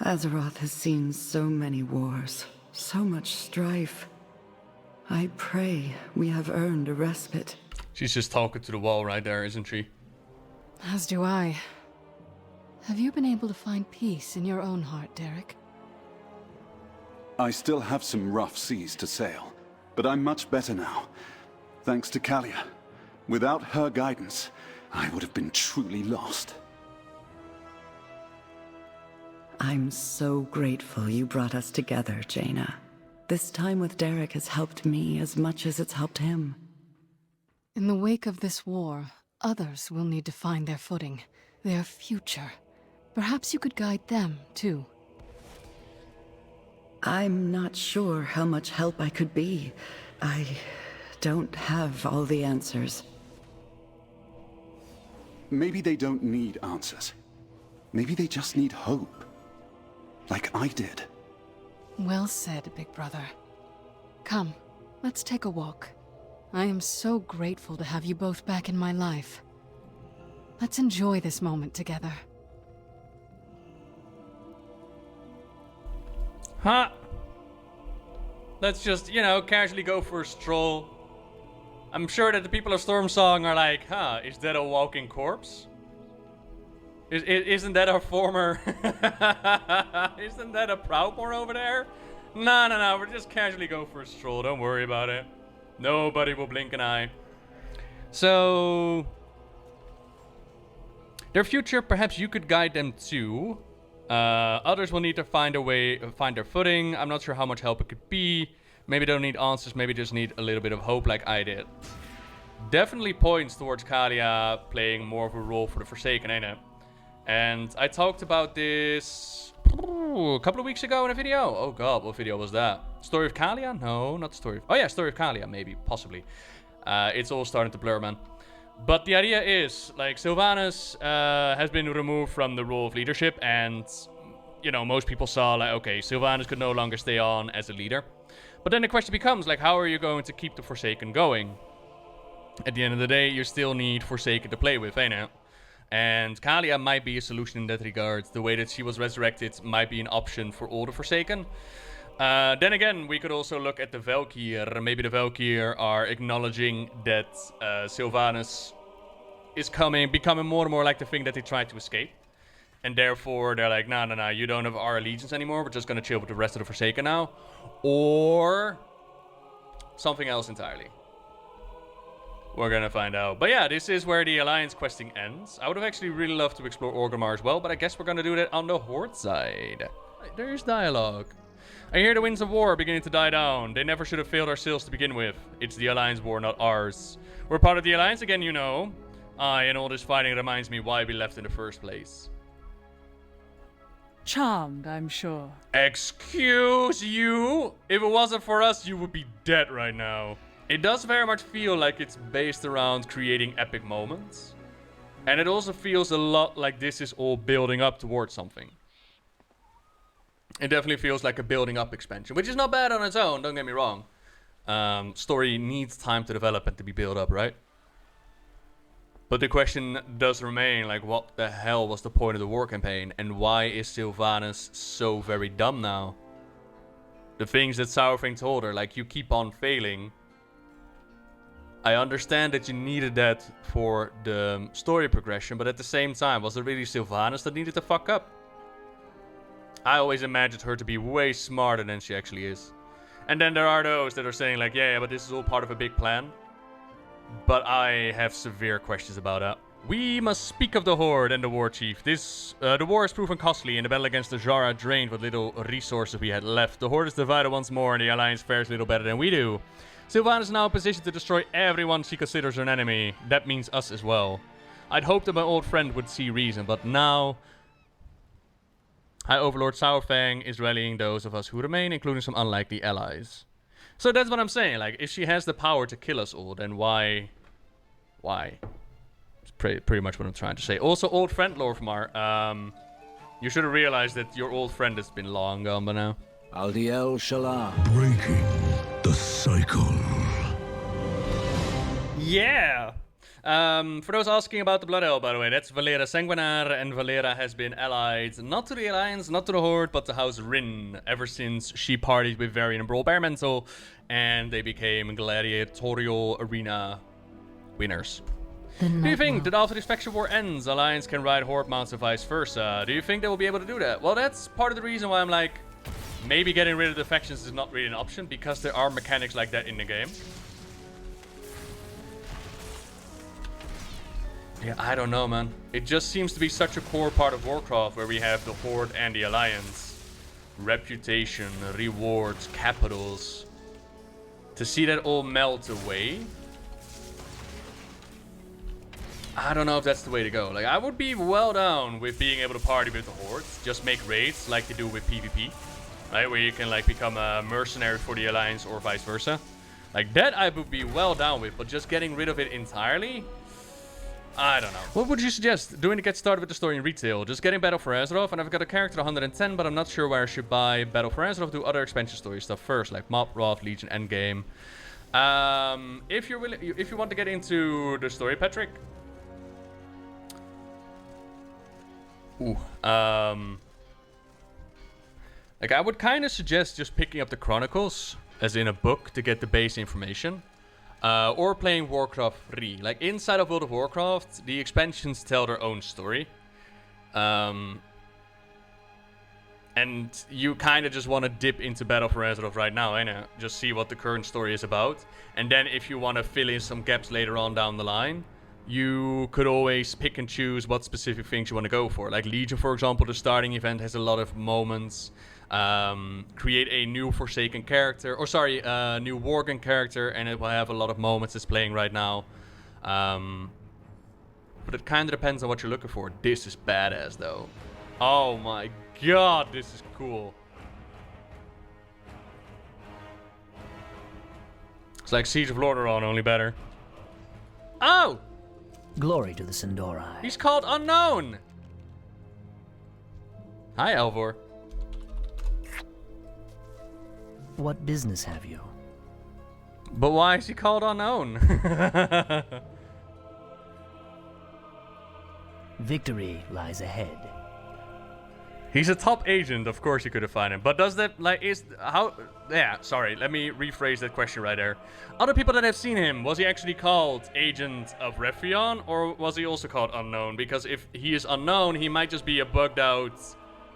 Azeroth has seen so many wars, so much strife. I pray we have earned a respite. She's just talking to the wall right there, isn't she? As do I. Have you been able to find peace in your own heart, Derek? I still have some rough seas to sail, but I'm much better now. Thanks to Kalia. Without her guidance, I would have been truly lost. I'm so grateful you brought us together, Jaina. This time with Derek has helped me as much as it's helped him. In the wake of this war, others will need to find their footing, their future. Perhaps you could guide them, too. I'm not sure how much help I could be. I don't have all the answers. Maybe they don't need answers. Maybe they just need hope. Like I did. Well said, Big Brother. Come, let's take a walk. I am so grateful to have you both back in my life. Let's enjoy this moment together. Huh? Let's just, you know, casually go for a stroll. I'm sure that the people of Stormsong are like, huh, is that a walking corpse? Isn't that our former... Isn't that a Proudmoore over there? No, we'll just casually go for a stroll, don't worry about it. Nobody will blink an eye. So... Their future, perhaps you could guide them too. Others will need to find their footing. I'm not sure how much help it could be. Maybe they don't need answers, maybe just need a little bit of hope like I did. Definitely points towards Kalia playing more of a role for the Forsaken, ain't it? And I talked about this a couple of weeks ago in a video. Oh god, what video was that? Story of Kalia? No, not the story of... Oh yeah, Story of Kalia, maybe, possibly. It's all starting to blur, man. But the idea is, like, Sylvanas has been removed from the role of leadership, and, you know, most people saw, like, okay, Sylvanas could no longer stay on as a leader. But then the question becomes, like, how are you going to keep the Forsaken going? At the end of the day, you still need Forsaken to play with, ain't it? And Kalia might be a solution in that regard. The way that she was resurrected might be an option for all the Forsaken. Then again, we could also look at the Valkyr. Maybe the Valkyr are acknowledging that Sylvanas is becoming more and more like the thing that they tried to escape. And therefore, they're like, no, you don't have our allegiance anymore. We're just going to chill with the rest of the Forsaken now. Or something else entirely. We're going to find out. But yeah, this is where the Alliance questing ends. I would have actually really loved to explore Orgrimmar as well, but I guess we're going to do that on the Horde side. There's dialogue. I hear the winds of war are beginning to die down. They never should have failed our sails to begin with. It's the Alliance war, not ours. We're part of the Alliance again, you know. And all this fighting reminds me why we left in the first place. Charmed, I'm sure. Excuse you? If it wasn't for us, you would be dead right now. It does very much feel like it's based around creating epic moments. And it also feels a lot like this is all building up towards something. It definitely feels like a building up expansion, which is not bad on its own, don't get me wrong. Story needs time to develop and to be built up, right? But the question does remain, like, what the hell was the point of the war campaign? And why is Sylvanas so very dumb now? The things that Sourfang told her, like, you keep on failing. I understand that you needed that for the story progression, but at the same time, was it really Sylvanas that needed to fuck up? I always imagined her to be way smarter than she actually is. And then there are those that are saying like, yeah, but this is all part of a big plan. But I have severe questions about that. We must speak of the Horde and the War Chief. The war has proven costly, and the battle against the Jara drained what little resources we had left. The Horde is divided once more, and the Alliance fares little better than we do. Sylvanas is now in position to destroy everyone she considers an enemy. That means us as well. I'd hoped that my old friend would see reason, but now High Overlord Sourfang is rallying those of us who remain, including some unlikely allies. So that's what I'm saying, like, if she has the power to kill us all, then why? It's pretty much what I'm trying to say. Also, old friend Lorfmar, you should have realized that your old friend has been long gone by now. Aldiel Shalam. Breaking the cycle. Yeah! For those asking about the Blood Elf, by the way, that's Valera Sanguinar, and Valera has been allied not to the Alliance, not to the Horde, but to House Rin, ever since she partied with Varian and Brawl Baremental, and they became gladiatorial arena winners. Do you think that after this faction war ends, Alliance can ride Horde mounts and vice versa? Do you think they will be able to do that? Well, that's part of the reason why I'm like, maybe getting rid of the factions is not really an option, because there are mechanics like that in the game. Yeah, I don't know, man. It just seems to be such a core part of Warcraft where we have the Horde and the Alliance. reputation, rewards, capitals. To see that all melt away, I don't know if that's the way to go. Like, I would be well down with being able to party with the Hordes. Just make raids like they do with PvP, right? Where you can, like, become a mercenary for the Alliance or vice versa. Like, that I would be well down with, but just getting rid of it entirely, I don't know. What would you suggest? Doing to get started with the story in retail? Just getting Battle for Azeroth, and I've got a character at 110, but I'm not sure where I should buy Battle for Azeroth. Do other expansion story stuff first, like Mob, Wrath, Legion, Endgame. If you want to get into the story, Patrick. Ooh. Like, I would kind of suggest just picking up the Chronicles, as in a book, to get the base information. Or playing Warcraft 3. Like, inside of World of Warcraft, the expansions tell their own story. And you kind of just want to dip into Battle for Azeroth right now, I know. Just see what the current story is about. And then if you want to fill in some gaps later on down the line, you could always pick and choose what specific things you want to go for. Like Legion, for example, the starting event has a lot of moments. Create a new Forsaken character, or sorry, new Worgen character, and it will have a lot of moments it's playing right now. But it kind of depends on what you're looking for. This is badass, though. Oh my god, this is cool. It's like Siege of Lordaeron, only better. Oh! Glory to the Sindori. He's called Unknown! Hi, Alvor. What business have you? But why is he called Unknown? Victory lies ahead. He's a top agent, of course you could have found him. But does that, like, yeah, sorry, let me rephrase that question right there. Other people that have seen him, was he actually called Agent of Refrion, or was he also called Unknown? Because if he is unknown, he might just be a bugged out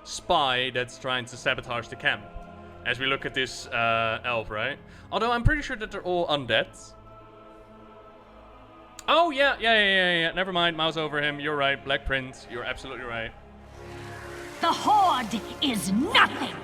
spy that's trying to sabotage the camp. As we look at this elf, right? Although I'm pretty sure that they're all undead. Oh, yeah. Never mind, mouse over him. You're right, Black Prince. You're absolutely right. The Horde is nothing!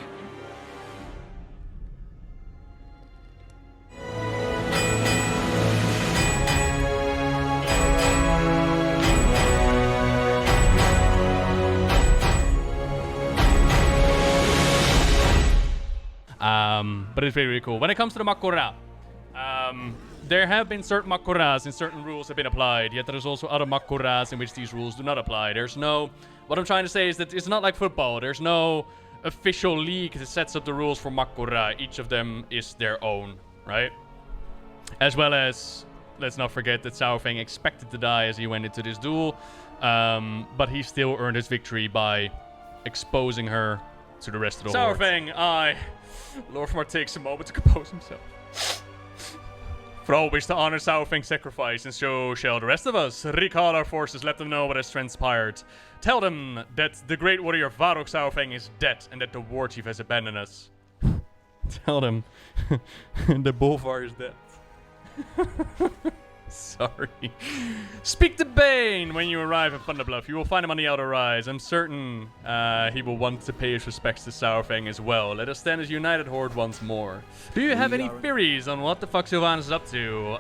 But it's very, very cool. When it comes to the Makura, there have been certain Makuras and certain rules have been applied, yet there's also other Makuras in which these rules do not apply. There's no... What I'm trying to say is that it's not like football. There's no official league that sets up the rules for Makura. Each of them is their own, right? As well as, let's not forget that Cao Feng expected to die as he went into this duel, but he still earned his victory by exposing her to the rest of the Horde. Cao Feng, Lorfmar takes a moment to compose himself. For all wish to honor Cao Feng's sacrifice, and so shall the rest of us. Recall our forces, let them know what has transpired. Tell them that the great warrior Varrock Cao Feng is dead, and that the war chief has abandoned us. Tell them the Bolvar is dead. Sorry. Speak to Bane when you arrive at Thunderbluff. You will find him on the Outer Rise. I'm certain he will want to pay his respects to Cao Feng as well. Let us stand as united Horde once more. Do you have any theories on what the fuck Sylvanas is up to?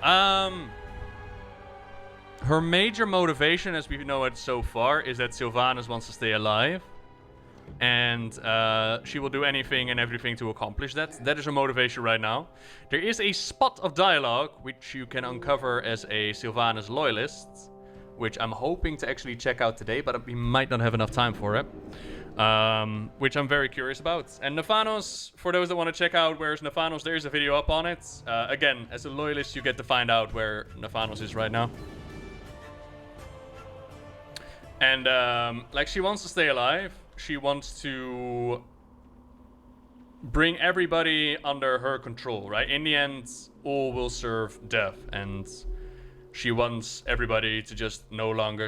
Her major motivation, as we know it so far, is that Sylvanas wants to stay alive. And she will do anything and everything to accomplish that. That is her motivation right now. There is a spot of dialogue which you can uncover as a Sylvanas Loyalist, which I'm hoping to actually check out today, but we might not have enough time for it. Which I'm very curious about. And Nephanos, for those that want to check out where's Nephanos, there's a video up on it. Again, as a Loyalist, you get to find out where Nephanos is right now. And like, she wants to stay alive. She wants to bring everybody under her control, right? In the end, all will serve death, and she wants everybody to just no longer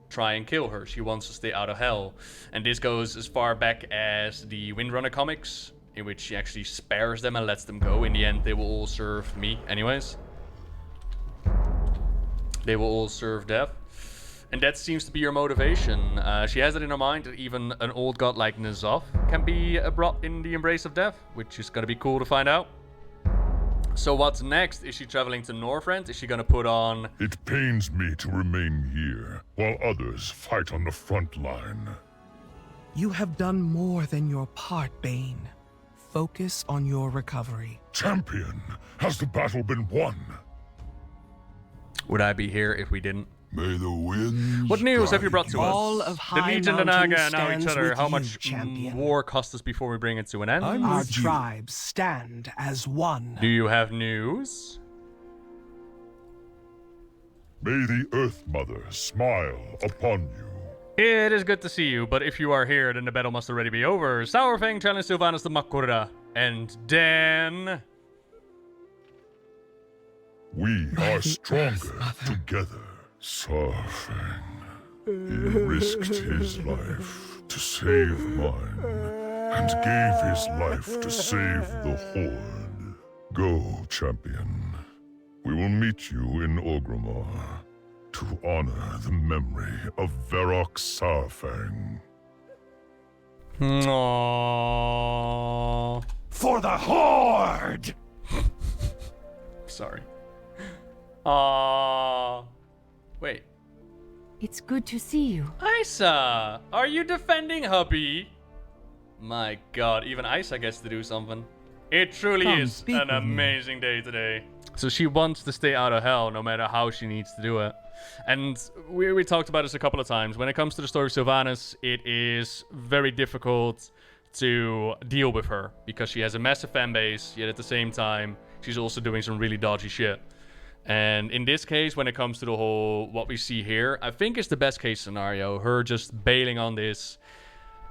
try and kill her. She wants to stay out of hell. And this goes as far back as the Windrunner comics, in which she actually spares them and lets them go. In the end, they will all serve me anyways. They will all serve death. And that seems to be her motivation. She has it in her mind that even an old god like N'Zoth can be brought in the embrace of death, which is gonna be cool to find out. So what's next? Is she traveling to Northrend? Is she gonna put on... It pains me to remain here, while others fight on the front line. You have done more than your part, Bane. Focus on your recovery. Champion, has the battle been won? Would I be here if we didn't? May the winds What news have you brought to us? All of The High Legion and Naga Mountain and now each stands other. with How you, much champion. war cost us before we bring it to an end? Our tribes stand as one. Do you have news? May the Earth Mother smile upon you. It is good to see you, but if you are here, then the battle must already be over. Sourfang challenged Sylvanas the Makura, and then... We are stronger together. Sarfang. He risked his life to save mine, and gave his life to save the Horde. Go, champion. We will meet you in Orgrimmar to honor the memory of Varrock Sarfang. Aww. For the Horde! Sorry. Aww. Wait. It's good to see you. Isa! Are you defending hubby? My god, even Isa gets to do something. It truly is an amazing day today. So she wants to stay out of hell no matter how she needs to do it. And we talked about this a couple of times. When it comes to the story of Sylvanas, it is very difficult to deal with her because she has a massive fan base, yet at the same time, she's also doing some really dodgy shit. And in this case, when it comes to the whole, what we see here, I think it's the best case scenario. Her just bailing on this.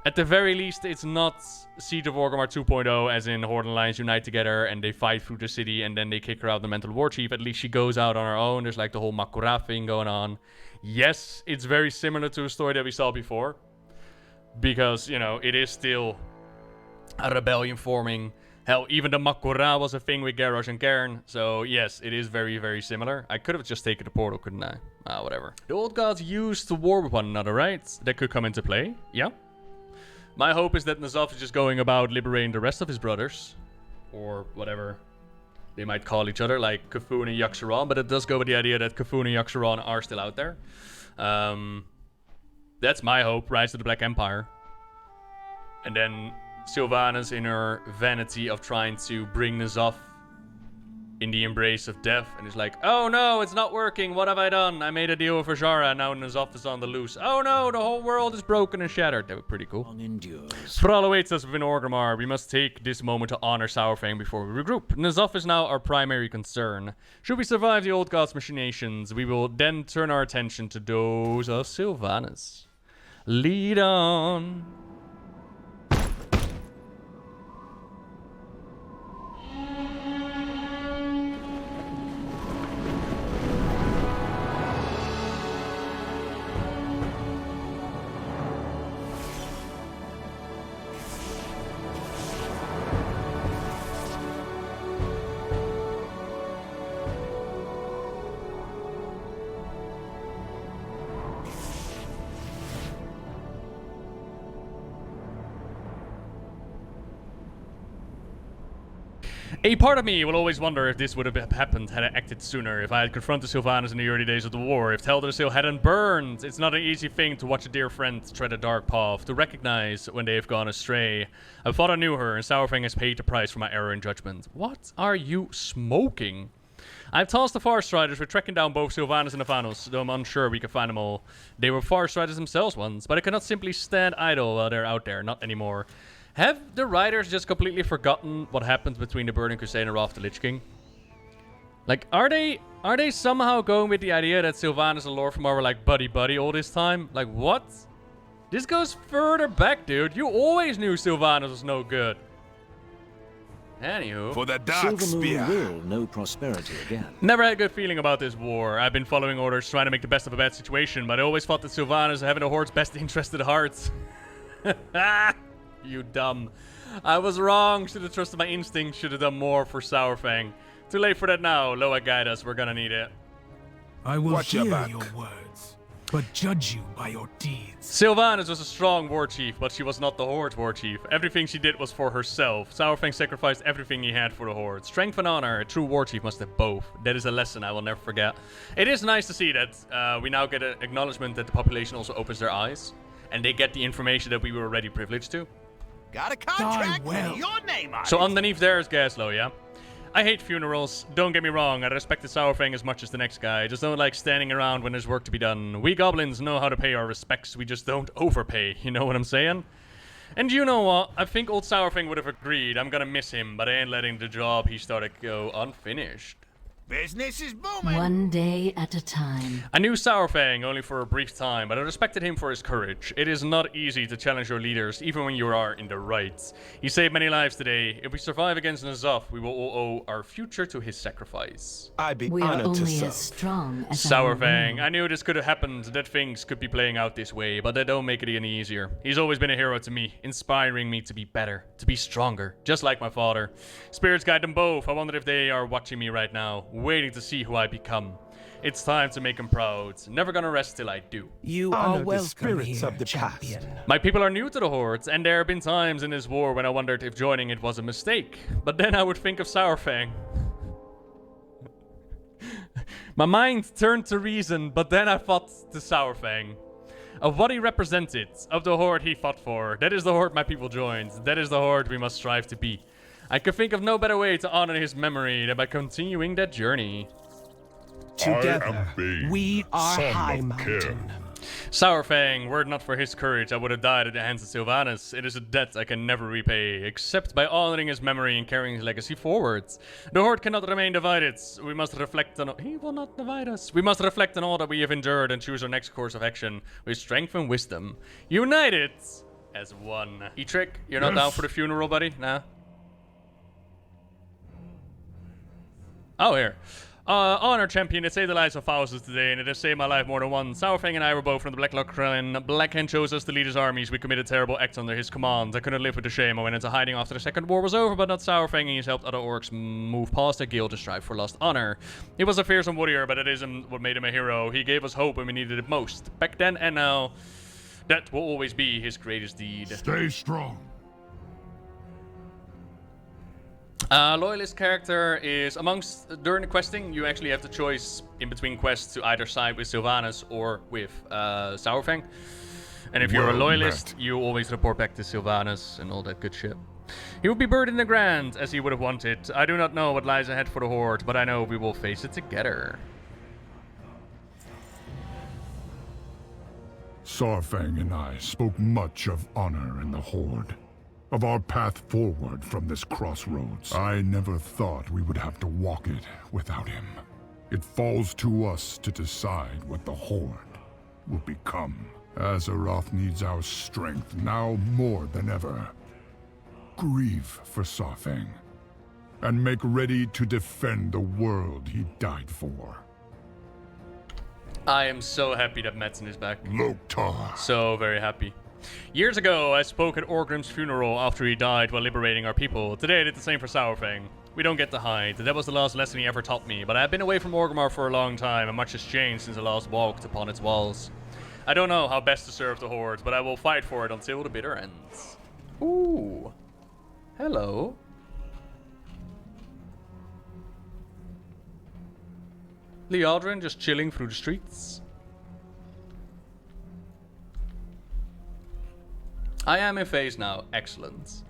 At the very least, it's not Siege of Orgrimmar 2.0, as in Horde and Alliance unite together and they fight through the city and then they kick her out the Mental War Chief. At least she goes out on her own. There's like the whole Makura thing going on. Yes, it's very similar to a story that we saw before. Because, you know, it is still a rebellion forming. Hell, even the Makura was a thing with Garrosh and Cairn. So, yes, it is very, very similar. I could have just taken the portal, couldn't I? Ah, whatever. The old gods used to war with one another, right? That could come into play. Yeah. My hope is that N'Zoth is just going about liberating the rest of his brothers. Or whatever they might call each other, like Kafun and Yaxaron. But it does go with the idea that Kafun and Yaxaron are still out there. That's my hope. Rise to the Black Empire. And then Sylvanas, in her vanity of trying to bring N'Zoth in the embrace of death, and is like, oh no, it's not working, what have I done? I made a deal with Ajara, and now N'Zoth is on the loose. Oh no, the whole world is broken and shattered. That would be pretty cool. Thrall awaits us within Orgrimmar. We must take this moment to honor Sourfang before we regroup. N'Zoth is now our primary concern. Should we survive the old gods' machinations, we will then turn our attention to those of Sylvanas. Lead on. A part of me will always wonder if this would have happened had I acted sooner, if I had confronted Sylvanas in the early days of the war, if Teldrassil hadn't burned. It's not an easy thing to watch a dear friend tread a dark path, to recognize when they have gone astray. I thought I knew her, and Sourfang has paid the price for my error in judgment. What are you smoking? I've tasked the Forest Riders with tracking down both Sylvanas and Avanos, though I'm unsure we can find them all. They were Forest Riders themselves once, but I cannot simply stand idle while they're out there, not anymore. Have the Riders just completely forgotten what happened between the Burning Crusade and Wrath of the Lich King? Like, are they somehow going with the idea that Sylvanas and Lor'themar were like buddy-buddy all this time? Like, what? This goes further back, dude. You always knew Sylvanas was no good. Anywho. For the Dark Spear will know prosperity again. Never had a good feeling about this war. I've been following orders, trying to make the best of a bad situation, but I always thought that Sylvanas having the Horde's best interest at heart. You dumb. I was wrong. Should have trusted my instinct. Should have done more for Sourfang. Too late for that now. Loa, guide us. We're gonna need it. I will hear your words. but judge you by your deeds. Sylvanas was a strong war chief, but she was not the Horde war chief. Everything she did was for herself. Saurfang sacrificed everything he had for the Horde. Strength and honor, a true war chief must have both. That is a lesson I will never forget. It is nice to see that we now get an acknowledgement that the population also opens their eyes, and they get the information that we were already privileged to. Got a contract with your name on it. So underneath there is Gaslow, yeah? I hate funerals. Don't get me wrong, I respect the Saurfang as much as the next guy. I just don't like standing around when there's work to be done. We goblins know how to pay our respects, we just don't overpay, you know what I'm saying? And you know what? I think old Saurfang would have agreed. I'm gonna miss him, but I ain't letting the job he started go unfinished. Business is booming. One day at a time. I knew Saurfang only for a brief time, but I respected him for his courage. It is not easy to challenge your leaders, even when you are in the right. He saved many lives today. If we survive against N'Zoth, we will all owe our future to his sacrifice. I'd be We are honored to only serve. as strong as our Saurfang, will. I knew this could have happened, that things could be playing out this way, but that don't make it any easier. He's always been a hero to me, inspiring me to be better, to be stronger, just like my father. Spirits guide them both. I wonder if they are watching me right now, waiting to see who I become. It's time to make him proud. Never gonna rest till I do. You are welcome here, of the champion. My people are new to the Horde, and there have been times in this war when I wondered if joining it was a mistake. But then I would think of Saurfang. My mind turned to reason, but then I thought to Saurfang. Of what he represented, of the Horde he fought for. That is the Horde my people joined. That is the Horde we must strive to be. I could think of no better way to honor his memory than by continuing that journey. Together, we are High Mountain. Saurfang, were it not for his courage, I would have died at the hands of Sylvanas. It is a debt I can never repay, except by honoring his memory and carrying his legacy forward. The Horde cannot remain divided. We must reflect on... He will not divide us. We must reflect on all that we have endured and choose our next course of action with strength and wisdom. United as one. E-Trick, you're not down for the funeral, buddy? Nah? Oh, here. Honor champion, it saved the lives of thousands today, and it has saved my life more than once. Saurfang and I were both from the Blacklock clan. Blackhand chose us to lead his armies. We committed terrible acts under his command. I couldn't live with the shame. I went into hiding after the Second War was over, but not Saurfang. He's helped other orcs move past their guild to strive for lost honor. He was a fearsome warrior, but it isn't what made him a hero. He gave us hope when we needed it most. Back then and now, that will always be his greatest deed. Stay strong. Loyalist character is during the questing, you actually have the choice in between quests to either side with Sylvanas or with Saurfang. And if you're a Loyalist, you always report back to Sylvanas and all that good shit. He will be buried in the ground as he would have wanted. I do not know what lies ahead for the Horde, but I know we will face it together. Saurfang and I spoke much of honor in the Horde. Of our path forward from this crossroads. I never thought we would have to walk it without him. It falls to us to decide what the Horde will become. Azeroth needs our strength now more than ever. Grieve for Saurfang, and make ready to defend the world he died for. I am so happy that Metzen is back. Loktar. So very happy. Years ago, I spoke at Orgrim's funeral after he died while liberating our people. Today I did the same for Saurfang. We don't get to hide. That was the last lesson he ever taught me, but I have been away from Orgrimmar for a long time, and much has changed since I last walked upon its walls. I don't know how best to serve the Horde, but I will fight for it until the bitter ends. Ooh. Hello. Liadrin just chilling through the streets. I am in phase now. Excellent.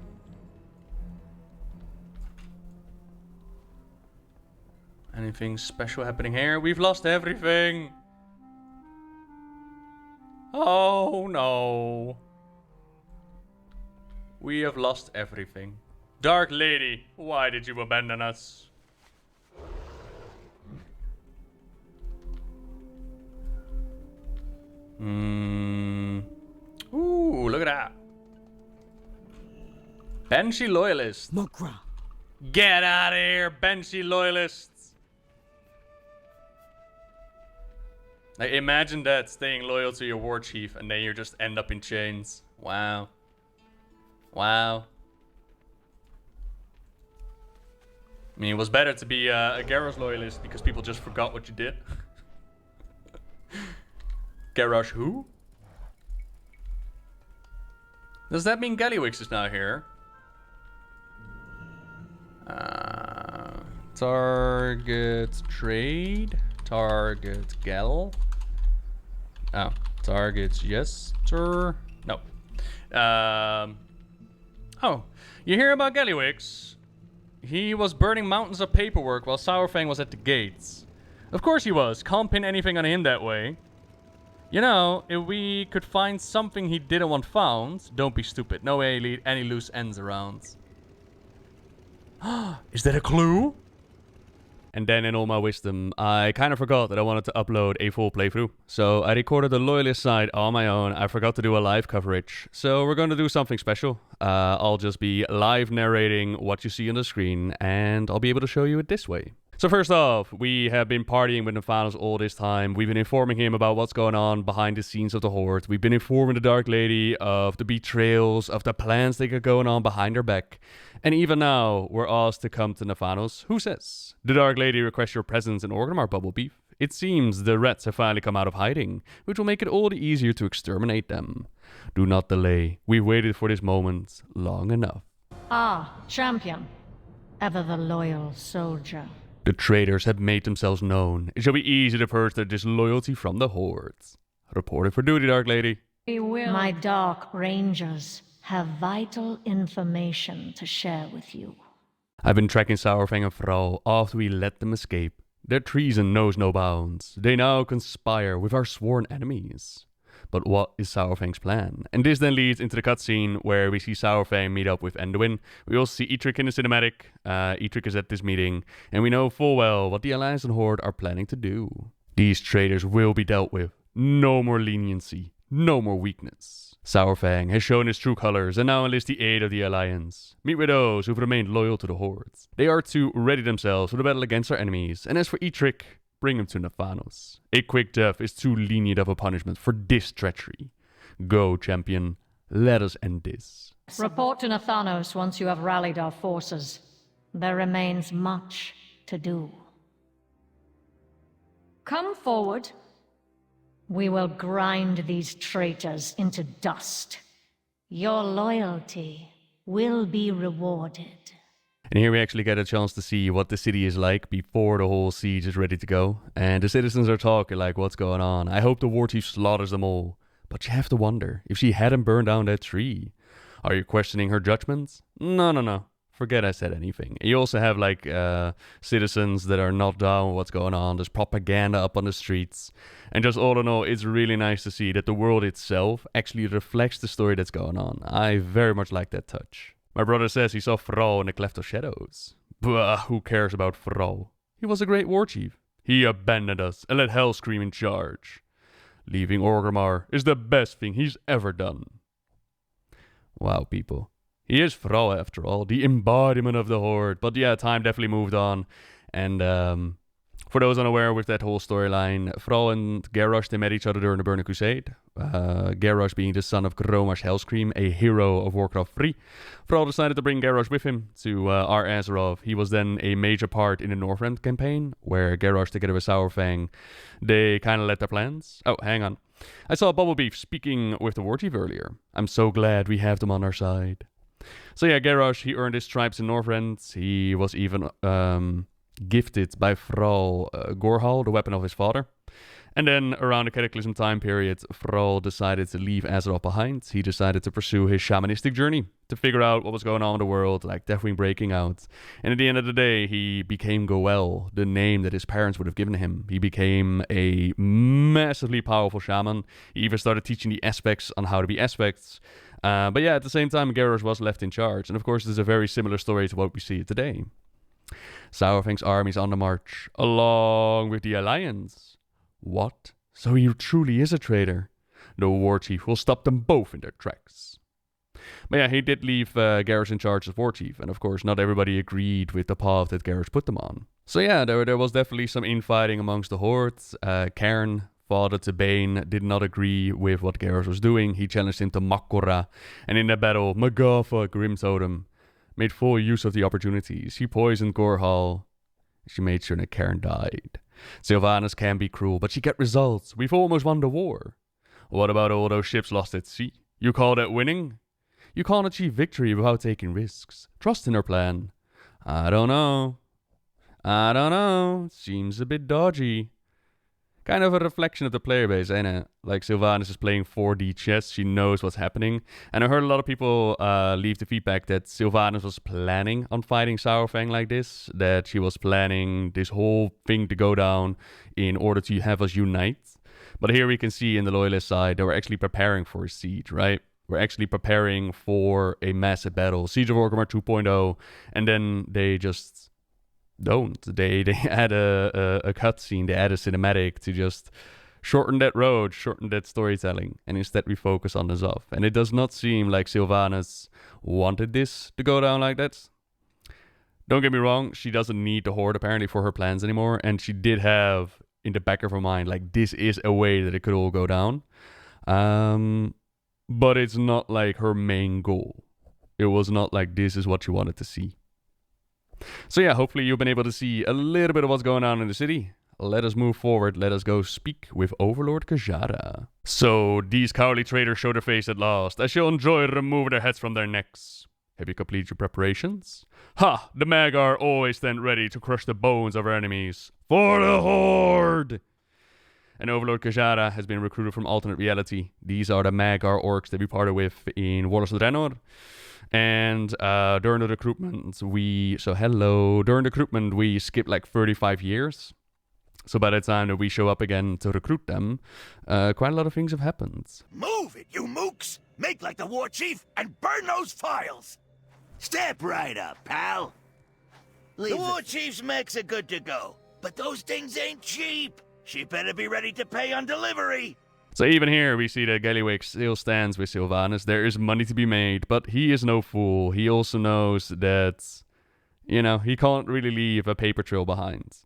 Anything special happening here? We've lost everything. Oh no. We have lost everything. Dark Lady, why did you abandon us? Ooh, look at that. Banshee Loyalists. Mokra. Get out of here, Banshee Loyalists. Like, imagine that, staying loyal to your war chief, and then you just end up in chains. Wow. Wow. I mean, it was better to be a Garrus Loyalist, because people just forgot what you did. Garrosh who? Does that mean Gallywix is now here? Target trade. Target gal. Oh, target Jester. No. Oh, you hear about Gallywix? He was burning mountains of paperwork while Sourfang was at the gates. Of course he was. Can't pin anything on him that way. You know, if we could find something he didn't want found, don't be stupid. No way lead any loose ends around. Is that a clue? And then in all my wisdom, I kind of forgot that I wanted to upload a full playthrough. So I recorded the Loyalist side on my own. I forgot to do a live coverage. So we're going to do something special. I'll just be live narrating what you see on the screen, and I'll be able to show you it this way. So first off, we have been partying with Nephanos all this time. We've been informing him about what's going on behind the scenes of the Horde. We've been informing the Dark Lady of the betrayals, of the plans they got going on behind her back. And even now, we're asked to come to Nephanos. Who says? The Dark Lady requests your presence in Orgrimmar, Bubble Beef. It seems the rats have finally come out of hiding, which will make it all the easier to exterminate them. Do not delay. We've waited for this moment long enough. Ah, champion. Ever the loyal soldier. The traitors have made themselves known. It shall be easy to purge their disloyalty from the Hordes. Reported for duty, Dark Lady. My Dark Rangers have vital information to share with you. I've been tracking Sourfang and Thrall after we let them escape. Their treason knows no bounds. They now conspire with our sworn enemies. But what is Sourfang's plan? And this then leads into the cutscene where we see Sourfang meet up with Enduin. We also see Eitrigg in the cinematic. Eitrigg is at this meeting, and we know full well what the Alliance and Horde are planning to do. These traitors will be dealt with. No more leniency. No more weakness. Sourfang has shown his true colors and now enlists the aid of the Alliance. Meet with those who've remained loyal to the Horde. They are to ready themselves for the battle against our enemies. And as for Eitrigg, bring him to Nephanos. A quick death is too lenient of a punishment for this treachery. Go, champion. Let us end this. Report to Nephanos once you have rallied our forces. There remains much to do. Come forward. We will grind these traitors into dust. Your loyalty will be rewarded. And here we actually get a chance to see what the city is like before the whole siege is ready to go. And the citizens are talking like, what's going on? I hope the war chief slaughters them all. But you have to wonder, if she hadn't burned down that tree, are you questioning her judgments? No. Forget I said anything. You also have like citizens that are not down with what's going on. There's propaganda up on the streets. And just all in all, it's really nice to see that the world itself actually reflects the story that's going on. I very much like that touch. My brother says he saw Thrall in the Cleft of Shadows. Bah, who cares about Thrall? He was a great war chief. He abandoned us and let Hell Scream in charge. Leaving Orgrimmar is the best thing he's ever done. Wow, people. He is Thrall after all, the embodiment of the Horde. But yeah, time definitely moved on. And for those unaware with that whole storyline, Thrall and Garrosh, they met each other during the Burning Crusade. Garrosh being the son of Gromash Hellscream, a hero of Warcraft 3. Thrall decided to bring Garrosh with him to Ar Azeroth. He was then a major part in the Northrend campaign, where Garrosh, together with Sourfang, they kind of led their plans. Oh, hang on. I saw Bubble Beef speaking with the war chief earlier. I'm so glad we have them on our side. So yeah, Garrosh, he earned his stripes in Northrend. He was even gifted by Thrall Gorhal, the weapon of his father. And then around the Cataclysm time period, Thrall decided to leave Azeroth behind. He decided to pursue his shamanistic journey to figure out what was going on in the world, like Deathwing breaking out. And at the end of the day, he became Goel, the name that his parents would have given him. He became a massively powerful shaman. He even started teaching the aspects on how to be aspects. But yeah, at the same time, Garrosh was left in charge. And of course, there's a very similar story to what we see today. Sourfang's army's on the march, along with the Alliance. What? So he truly is a traitor? The war chief will stop them both in their tracks. But yeah, he did leave Garrosh in charge as war chief, and of course not everybody agreed with the path that Garrosh put them on. So yeah, there was definitely some infighting amongst the hordes. Cairn, father to Bane, did not agree with what Garrosh was doing. He challenged him to Makora, and in that battle, Magafa Grimtotem made full use of the opportunities. She poisoned Gorhal. She made sure that Cairn died. Sylvanas can be cruel, but she got results. We've almost won the war. What about all those ships lost at sea? You call that winning? You can't achieve victory without taking risks. Trust in her plan. I don't know. Seems a bit dodgy. Kind of a reflection of the player base, ain't it? Like, Sylvanas is playing 4D chess. She knows what's happening. And I heard a lot of people leave the feedback that Sylvanas was planning on fighting Saurfang like this. That she was planning this whole thing to go down in order to have us unite. But here we can see in the Loyalist side, they were actually preparing for a siege, right? We're actually preparing for a massive battle. Siege of Orgrimmar 2.0. And then they just don't. They add a cutscene, they add a cinematic to just shorten that road, shorten that storytelling, and instead we focus on the Zov. And it does not seem like Sylvanas wanted this to go down like that. Don't get me wrong, she doesn't need the Horde apparently for her plans anymore, and she did have in the back of her mind, like, this is a way that it could all go down. But it's not like her main goal. It was not like this is what she wanted to see. So yeah, hopefully you've been able to see a little bit of what's going on in the city. Let us move forward. Let us go speak with Overlord Kajara. So, these cowardly traitors show their face at last. I shall enjoy removing their heads from their necks. Have you completed your preparations? Ha! The Magyar always stand ready to crush the bones of our enemies. For the Horde! And Overlord Kajara has been recruited from alternate reality. These are the Magyar orcs that we parted with in Warlords of Draenor. And during the recruitment, we skipped like 35 years. So by the time that we show up again to recruit them, quite a lot of things have happened. Move it, you mooks! Make like the war chief and burn those files! Step right up, pal. The war chief's mechs are good to go, but those things ain't cheap. She better be ready to pay on delivery. So even here, we see that Gallywake still stands with Sylvanas. There is money to be made, but he is no fool. He also knows that, you know, he can't really leave a paper trail behind.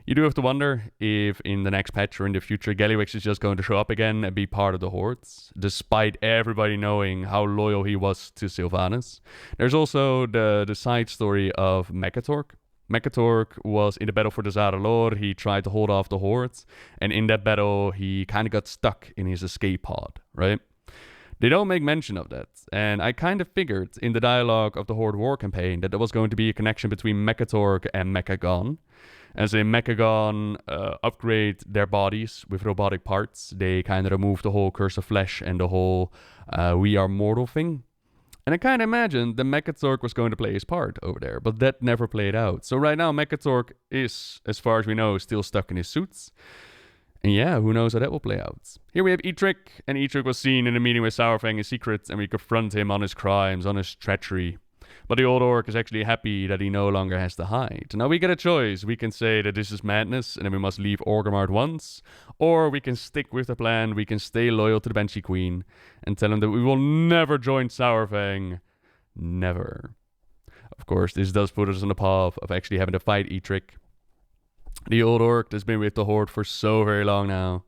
You do have to wonder if in the next patch or in the future, Gallywake is just going to show up again and be part of the Hordes, despite everybody knowing how loyal he was to Sylvanas. There's also the side story of Mekatork. Mekatork was in the battle for the Zaralor. He tried to hold off the Hordes, and in that battle, he kind of got stuck in his escape pod, right? They don't make mention of that, and I kind of figured in the dialogue of the Horde War campaign that there was going to be a connection between Mekatork and Mechagon. As in Mechagon upgrade their bodies with robotic parts, they kind of remove the whole Curse of Flesh and the whole we are mortal thing. And I kind of imagined that Mekatork was going to play his part over there, but that never played out. So right now, Mekatork is, as far as we know, still stuck in his suits. And yeah, who knows how that will play out. Here we have Eitric, and Eitric was seen in a meeting with Saurfang in secret, and we confront him on his crimes, on his treachery. But the old orc is actually happy that he no longer has to hide. Now we get a choice. We can say that this is madness, and then we must leave Orgrimmar at once. Or we can stick with the plan, we can stay loyal to the Banshee Queen, and tell him that we will never join Saurfang. Never. Of course, this does put us on the path of actually having to fight Eitric. The old orc has been with the Horde for so very long now.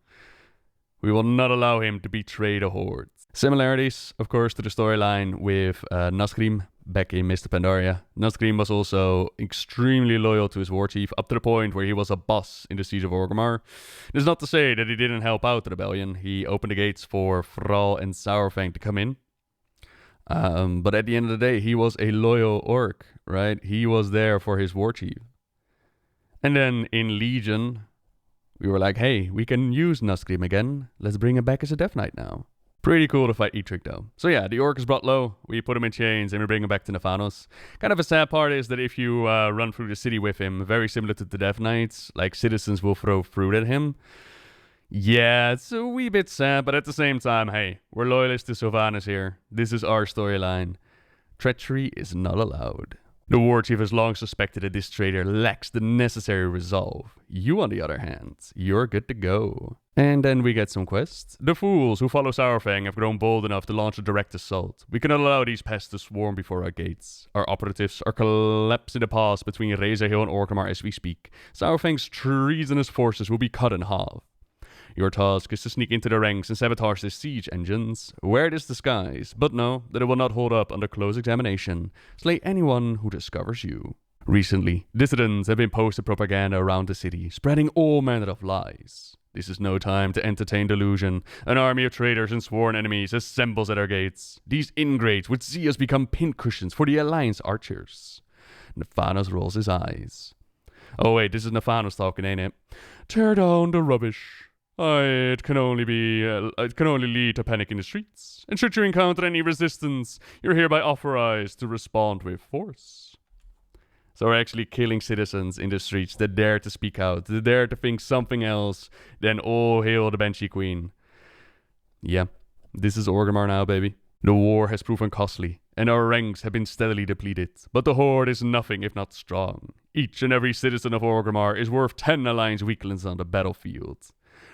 We will not allow him to betray the Horde. Similarities, of course, to the storyline with Nazgrim back in Mist of Pandaria. Nazgrim was also extremely loyal to his war chief, up to the point where he was a boss in the Siege of Orgrimmar. This is not to say that he didn't help out the rebellion. He opened the gates for Thrall and Saurfang to come in. But at the end of the day, he was a loyal orc, right? He was there for his war chief. And then in Legion, we were like, hey, we can use Nazgrim again. Let's bring him back as a Death Knight now. Pretty cool to fight Eitric though. So yeah, the orc is brought low, we put him in chains, and we bring him back to Nephanos. Kind of a sad part is that if you run through the city with him, very similar to the Death Knights, like citizens will throw fruit at him. Yeah, it's a wee bit sad, but at the same time, hey, we're loyalists to Sylvanas here. This is our storyline. Treachery is not allowed. The war chief has long suspected that this traitor lacks the necessary resolve. You, on the other hand, you're good to go. And then we get some quests. The fools who follow Saurfang have grown bold enough to launch a direct assault. We cannot allow these pests to swarm before our gates. Our operatives are collapsing the pass between Reza Hill and Orgrimmar as we speak. Saurfang's treasonous forces will be cut in half. Your task is to sneak into the ranks and sabotage the siege engines. Wear this disguise, but know that it will not hold up under close examination. Slay anyone who discovers you. Recently, dissidents have been posting propaganda around the city, spreading all manner of lies. This is no time to entertain delusion. An army of traitors and sworn enemies assembles at our gates. These ingrates would see us become pincushions for the Alliance archers. Nephanos rolls his eyes. Oh wait, this is Nephanos talking, ain't it? Tear down the rubbish. It can only lead to panic in the streets. And should you encounter any resistance, you're hereby authorized to respond with force. So we're actually killing citizens in the streets that dare to speak out, that dare to think something else than all hail the Banshee Queen. Yeah, this is Orgrimmar now, baby. The war has proven costly, and our ranks have been steadily depleted, but the Horde is nothing if not strong. Each and every citizen of Orgrimmar is worth 10 Alliance weaklings on the battlefield.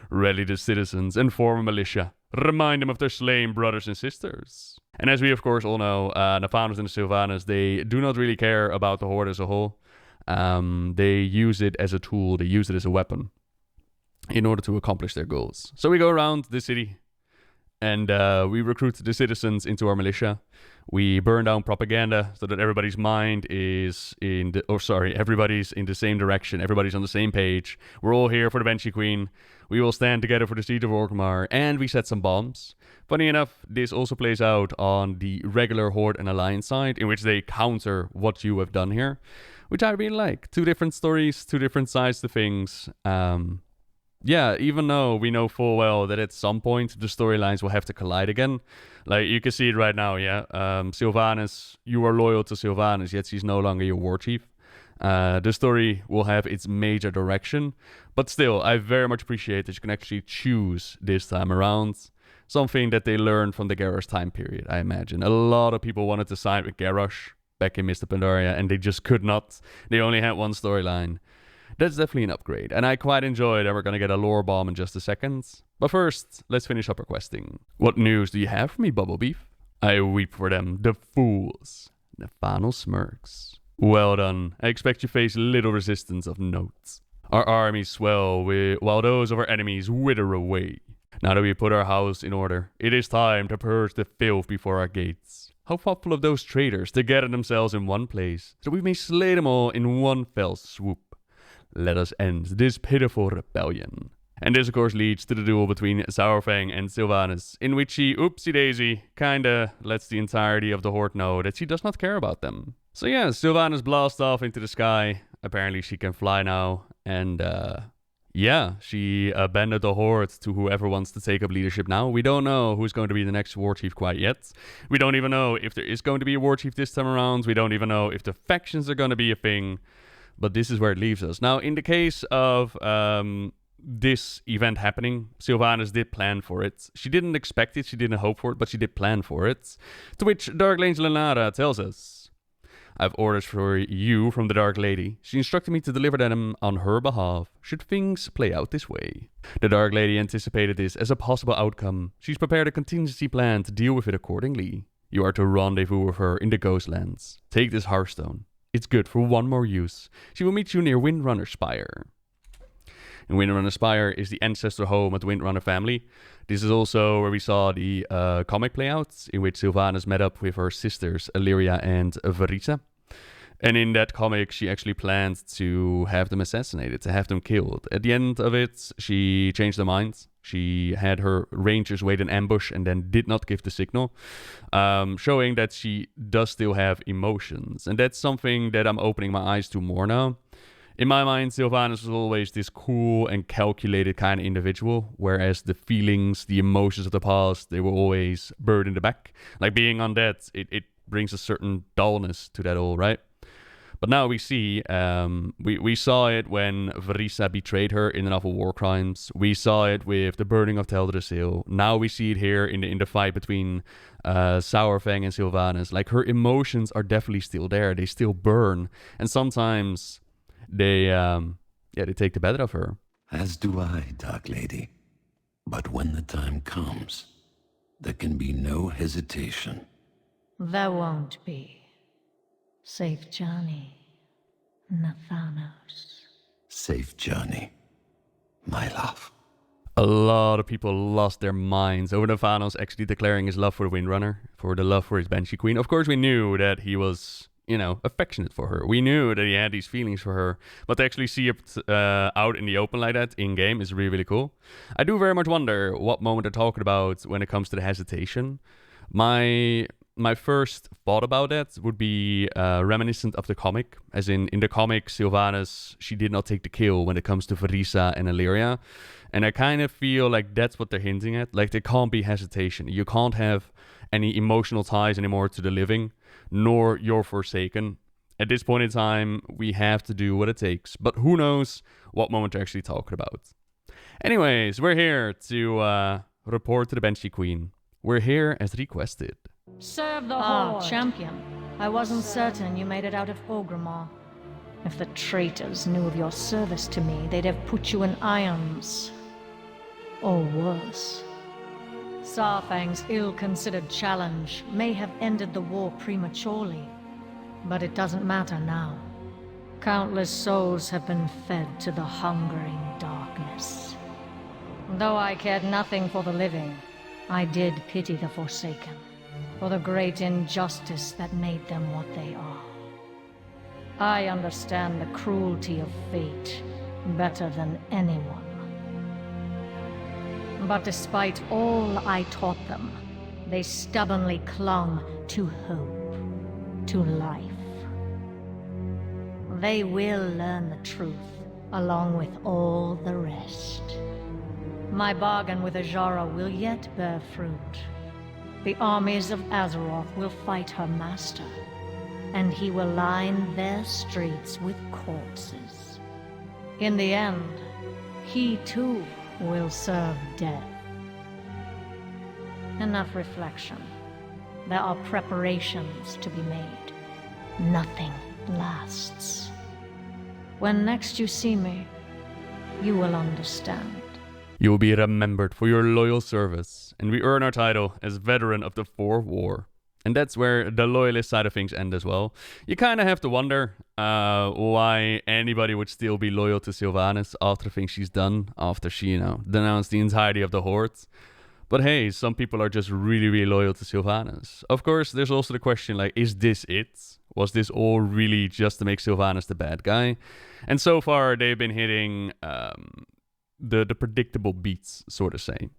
Rally the citizens and form a militia. Remind them of their slain brothers and sisters. And as we of course all know, Nephanos and the Sylvanas, they do not really care about the Horde as a whole. They use it as a tool, they use it as a weapon in order to accomplish their goals. So we go around the city and we recruit the citizens into our militia. We burn down propaganda so that everybody's mind is everybody's in the same direction. Everybody's on the same page. We're all here for the Banshee Queen. We will stand together for the siege of Orgrimmar, and we set some bombs. Funny enough, this also plays out on the regular Horde and Alliance side, in which they counter what you have done here, which I really like. Two different stories, two different sides to things. Yeah, even though we know full well that at some point the storylines will have to collide again. Like, you can see it right now, yeah? Sylvanas, you are loyal to Sylvanas, yet she's no longer your war chief. The story will have its major direction, but still, I very much appreciate that you can actually choose this time around. Something that they learned from the Garrosh time period, I imagine. A lot of people wanted to side with Garrosh back in Mr. Pandaria, and they just could not. They only had one storyline. That's definitely an upgrade, and I quite enjoy that we're going to get a lore bomb in just a second. But first, let's finish up our questing. What news do you have for me, Bubble Beef? I weep for them, the fools. Nephanos smirks. Well done. I expect you face little resistance of note. Our armies swell while those of our enemies wither away. Now that we put our house in order, it is time to purge the filth before our gates. How thoughtful of those traitors to gather themselves in one place, so we may slay them all in one fell swoop. Let us end this pitiful rebellion. And this of course leads to the duel between Saurfang and Sylvanas, in which she, oopsie-daisy, kinda lets the entirety of the Horde know that she does not care about them. So yeah, Sylvanas blasts off into the sky. Apparently she can fly now, and yeah, she abandoned the Horde to whoever wants to take up leadership now. We don't know who's going to be the next war chief quite yet. We don't even know if there is going to be a war chief this time around. We don't even know if the factions are going to be a thing. But this is where it leaves us. Now, in the case of this event happening, Sylvanas did plan for it. She didn't expect it, she didn't hope for it, but she did plan for it. To which Dark Angel Lenara tells us, I have orders for you from the Dark Lady. She instructed me to deliver them on her behalf, should things play out this way. The Dark Lady anticipated this as a possible outcome. She's prepared a contingency plan to deal with it accordingly. You are to rendezvous with her in the Ghostlands. Take this Hearthstone. It's good for one more use. She will meet you near Windrunner Spire. And Windrunner Spire is the ancestor home of the Windrunner family. This is also where we saw the comic playouts, in which Sylvanas met up with her sisters, Illyria and Varisa. And in that comic, she actually planned to have them assassinated, to have them killed. At the end of it, she changed her mind. She had her rangers wait in ambush and then did not give the signal, showing that she does still have emotions. And that's something that I'm opening my eyes to more now. In my mind, Sylvanas was always this cool and calculated kind of individual, whereas the feelings, the emotions of the past, they were always buried in the back. Like being undead, it brings a certain dullness to that all, right? But now we see, we saw it when Varisa betrayed her in the novel War Crimes. We saw it with the burning of Teldrassil. Now we see it here in the fight between Saurfang and Sylvanas. Like, her emotions are definitely still there. They still burn. And sometimes they take the better of her. As do I, Dark Lady. But when the time comes, there can be no hesitation. There won't be. Safe journey, Nephanos. Safe journey, my love. A lot of people lost their minds over Nephanos actually declaring his love for the Windrunner, for the love for his Banshee Queen. Of course, we knew that he was you know, affectionate for her. We knew that he had these feelings for her, but to actually see it out in the open like that in game is really, really cool. I do very much wonder what moment they're talking about when it comes to the hesitation. My first thought about that would be reminiscent of the comic, as in the comic, Sylvanas, she did not take the kill when it comes to Verisa and Illyria. And I kind of feel like that's what they're hinting at. Like, there can't be hesitation. You can't have any emotional ties anymore to the living, nor your Forsaken. At this point in time, we have to do what it takes. But who knows what moment they're actually talking about. Anyways, we're here to report to the Banshee Queen. We're here as requested. Serve the Horde. Champion. I wasn't certain you made it out of Orgrimmar. If the traitors knew of your service to me, they'd have put you in irons. Or worse. Saurfang's ill-considered challenge may have ended the war prematurely, but it doesn't matter now. Countless souls have been fed to the hungering darkness. Though I cared nothing for the living, I did pity the Forsaken, for the great injustice that made them what they are. I understand the cruelty of fate better than anyone. But despite all I taught them, they stubbornly clung to hope, to life. They will learn the truth, along with all the rest. My bargain with Azshara will yet bear fruit. The armies of Azeroth will fight her master, and he will line their streets with corpses. In the end, he too will serve death. Enough reflection. There are preparations to be made. Nothing lasts. When next you see me, you will understand. You will be remembered for your loyal service, and we earn our title as Veteran of the Fourth War. And that's where the Loyalist side of things end as well. You kind of have to wonder why anybody would still be loyal to Sylvanas after the things she's done, after she, you know, denounced the entirety of the Horde. But hey, some people are just really, really loyal to Sylvanas. Of course, there's also the question, like, is this it? Was this all really just to make Sylvanas the bad guy? And so far, they've been hitting the predictable beats, so to say.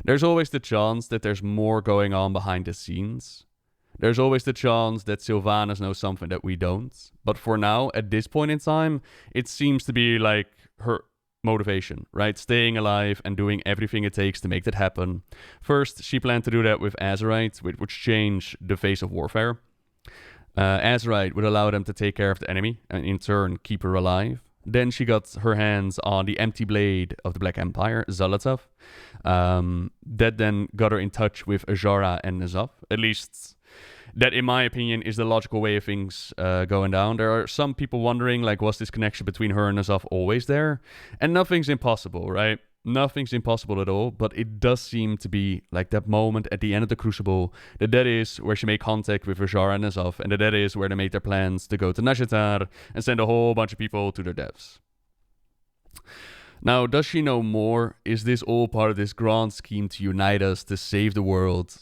There's always the chance that there's more going on behind the scenes. There's always the chance that Sylvanas knows something that we don't. But for now, at this point in time, it seems to be like her motivation, right? Staying alive and doing everything it takes to make that happen. First, she planned to do that with Azerite, which changed the face of warfare. Azerite would allow them to take care of the enemy and in turn keep her alive. Then she got her hands on the empty blade of the Black Empire, Zolotov. That then got her in touch with Azshara and N'Zoth. At least that, in my opinion, is the logical way of things going down. There are some people wondering, like, was this connection between her and N'Zoth always there? And nothing's impossible, right? Nothing's impossible at all, but it does seem to be like that moment at the end of the Crucible, that is where she made contact with Azshara and N'Zoth, and that is where they made their plans to go to Nashatar and send a whole bunch of people to their deaths. Now, does she know more? Is this all part of this grand scheme to unite us, to save the world?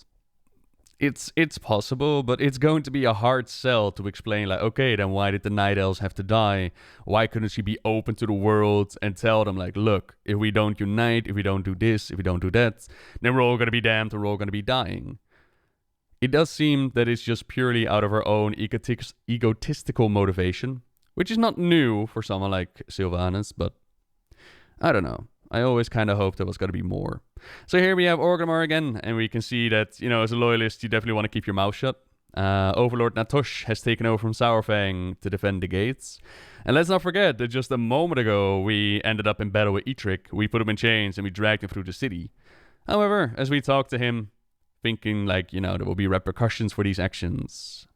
It's possible, but it's going to be a hard sell to explain, like, okay, then why did the Night Elves have to die? Why couldn't she be open to the world and tell them, like, look, if we don't unite, if we don't do this, if we don't do that, then we're all going to be damned or we're all going to be dying. It does seem that it's just purely out of her own egotistical motivation, which is not new for someone like Sylvanas, but I don't know. I always kind of hoped there was going to be more. So here we have Orgrimmar again, and we can see that, you know, as a loyalist, you definitely want to keep your mouth shut. Overlord Natush has taken over from Saurfang to defend the gates. And let's not forget that just a moment ago, we ended up in battle with Eitrigg. We put him in chains and we dragged him through the city. However, as we talked to him, thinking like, you know, there will be repercussions for these actions,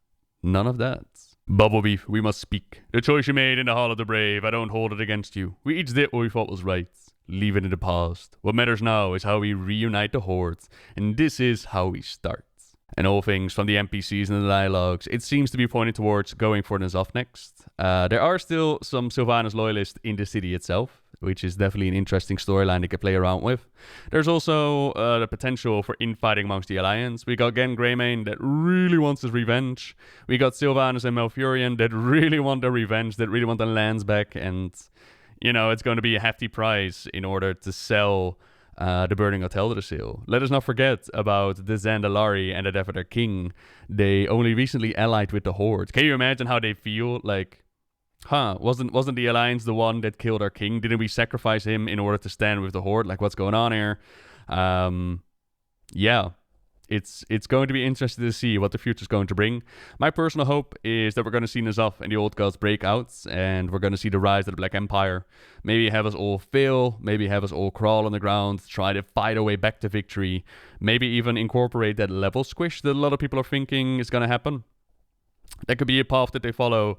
none of that. Bubblebeef, we must speak. The choice you made in the Hall of the Brave, I don't hold it against you. We each did what we thought was right. Leave it in the past. What matters now is how we reunite the Horde, and this is how we start. and all things from the NPCs and the dialogues, it seems to be pointing towards going for N'Zoth next. There are still some Sylvanas loyalists in the city itself, which is definitely an interesting storyline they could play around with. There's also the potential for infighting amongst the Alliance. We got Gen Greymane that really wants his revenge. We got Sylvanas and Malfurion that really want their revenge, that really want their lands back, and, you know, it's going to be a hefty price in order to sell the Burning Hotel to the sale. Let us not forget about the Zandalari and the Death of their king. They only recently allied with the Horde. Can you imagine how they feel? Like, wasn't the Alliance the one that killed our king? Didn't we sacrifice him in order to stand with the Horde? Like, what's going on here? Yeah. It's going to be interesting to see what the future's going to bring. My personal hope is that we're going to see N'Zoth and the Old Gods break out, and we're going to see the rise of the Black Empire. Maybe have us all fail, maybe have us all crawl on the ground, try to fight our way back to victory, maybe even incorporate that level squish that a lot of people are thinking is going to happen. That could be a path that they follow.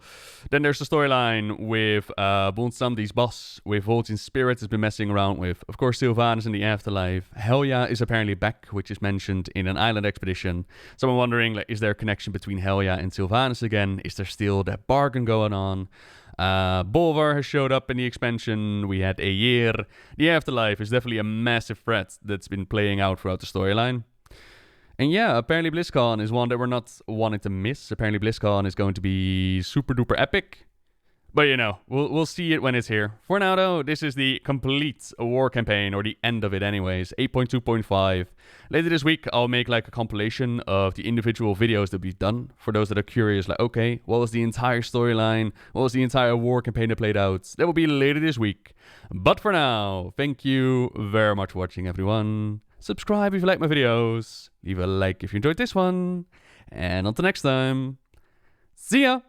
Then there's the storyline with Bonsamdi's boss, with Vol'jin's spirit has been messing around with. Of course, Sylvanas in the afterlife. Helya is apparently back, which is mentioned in an island expedition. So I'm wondering, like, is there a connection between Helya and Sylvanas again? Is there still that bargain going on? Bolvar has showed up in the expansion. We had Ayer. The afterlife is definitely a massive threat that's been playing out throughout the storyline. And yeah, apparently BlizzCon is one that we're not wanting to miss. Apparently BlizzCon is going to be super duper epic. But you know, we'll see it when it's here. For now though, this is the complete war campaign, or the end of it anyways, 8.2.5. Later this week, I'll make like a compilation of the individual videos that we've done. For those that are curious, like, okay, what was the entire storyline? What was the entire war campaign that played out? That will be later this week. But for now, thank you very much for watching, everyone. Subscribe if you like my videos. Leave a like if you enjoyed this one. And until next time, see ya!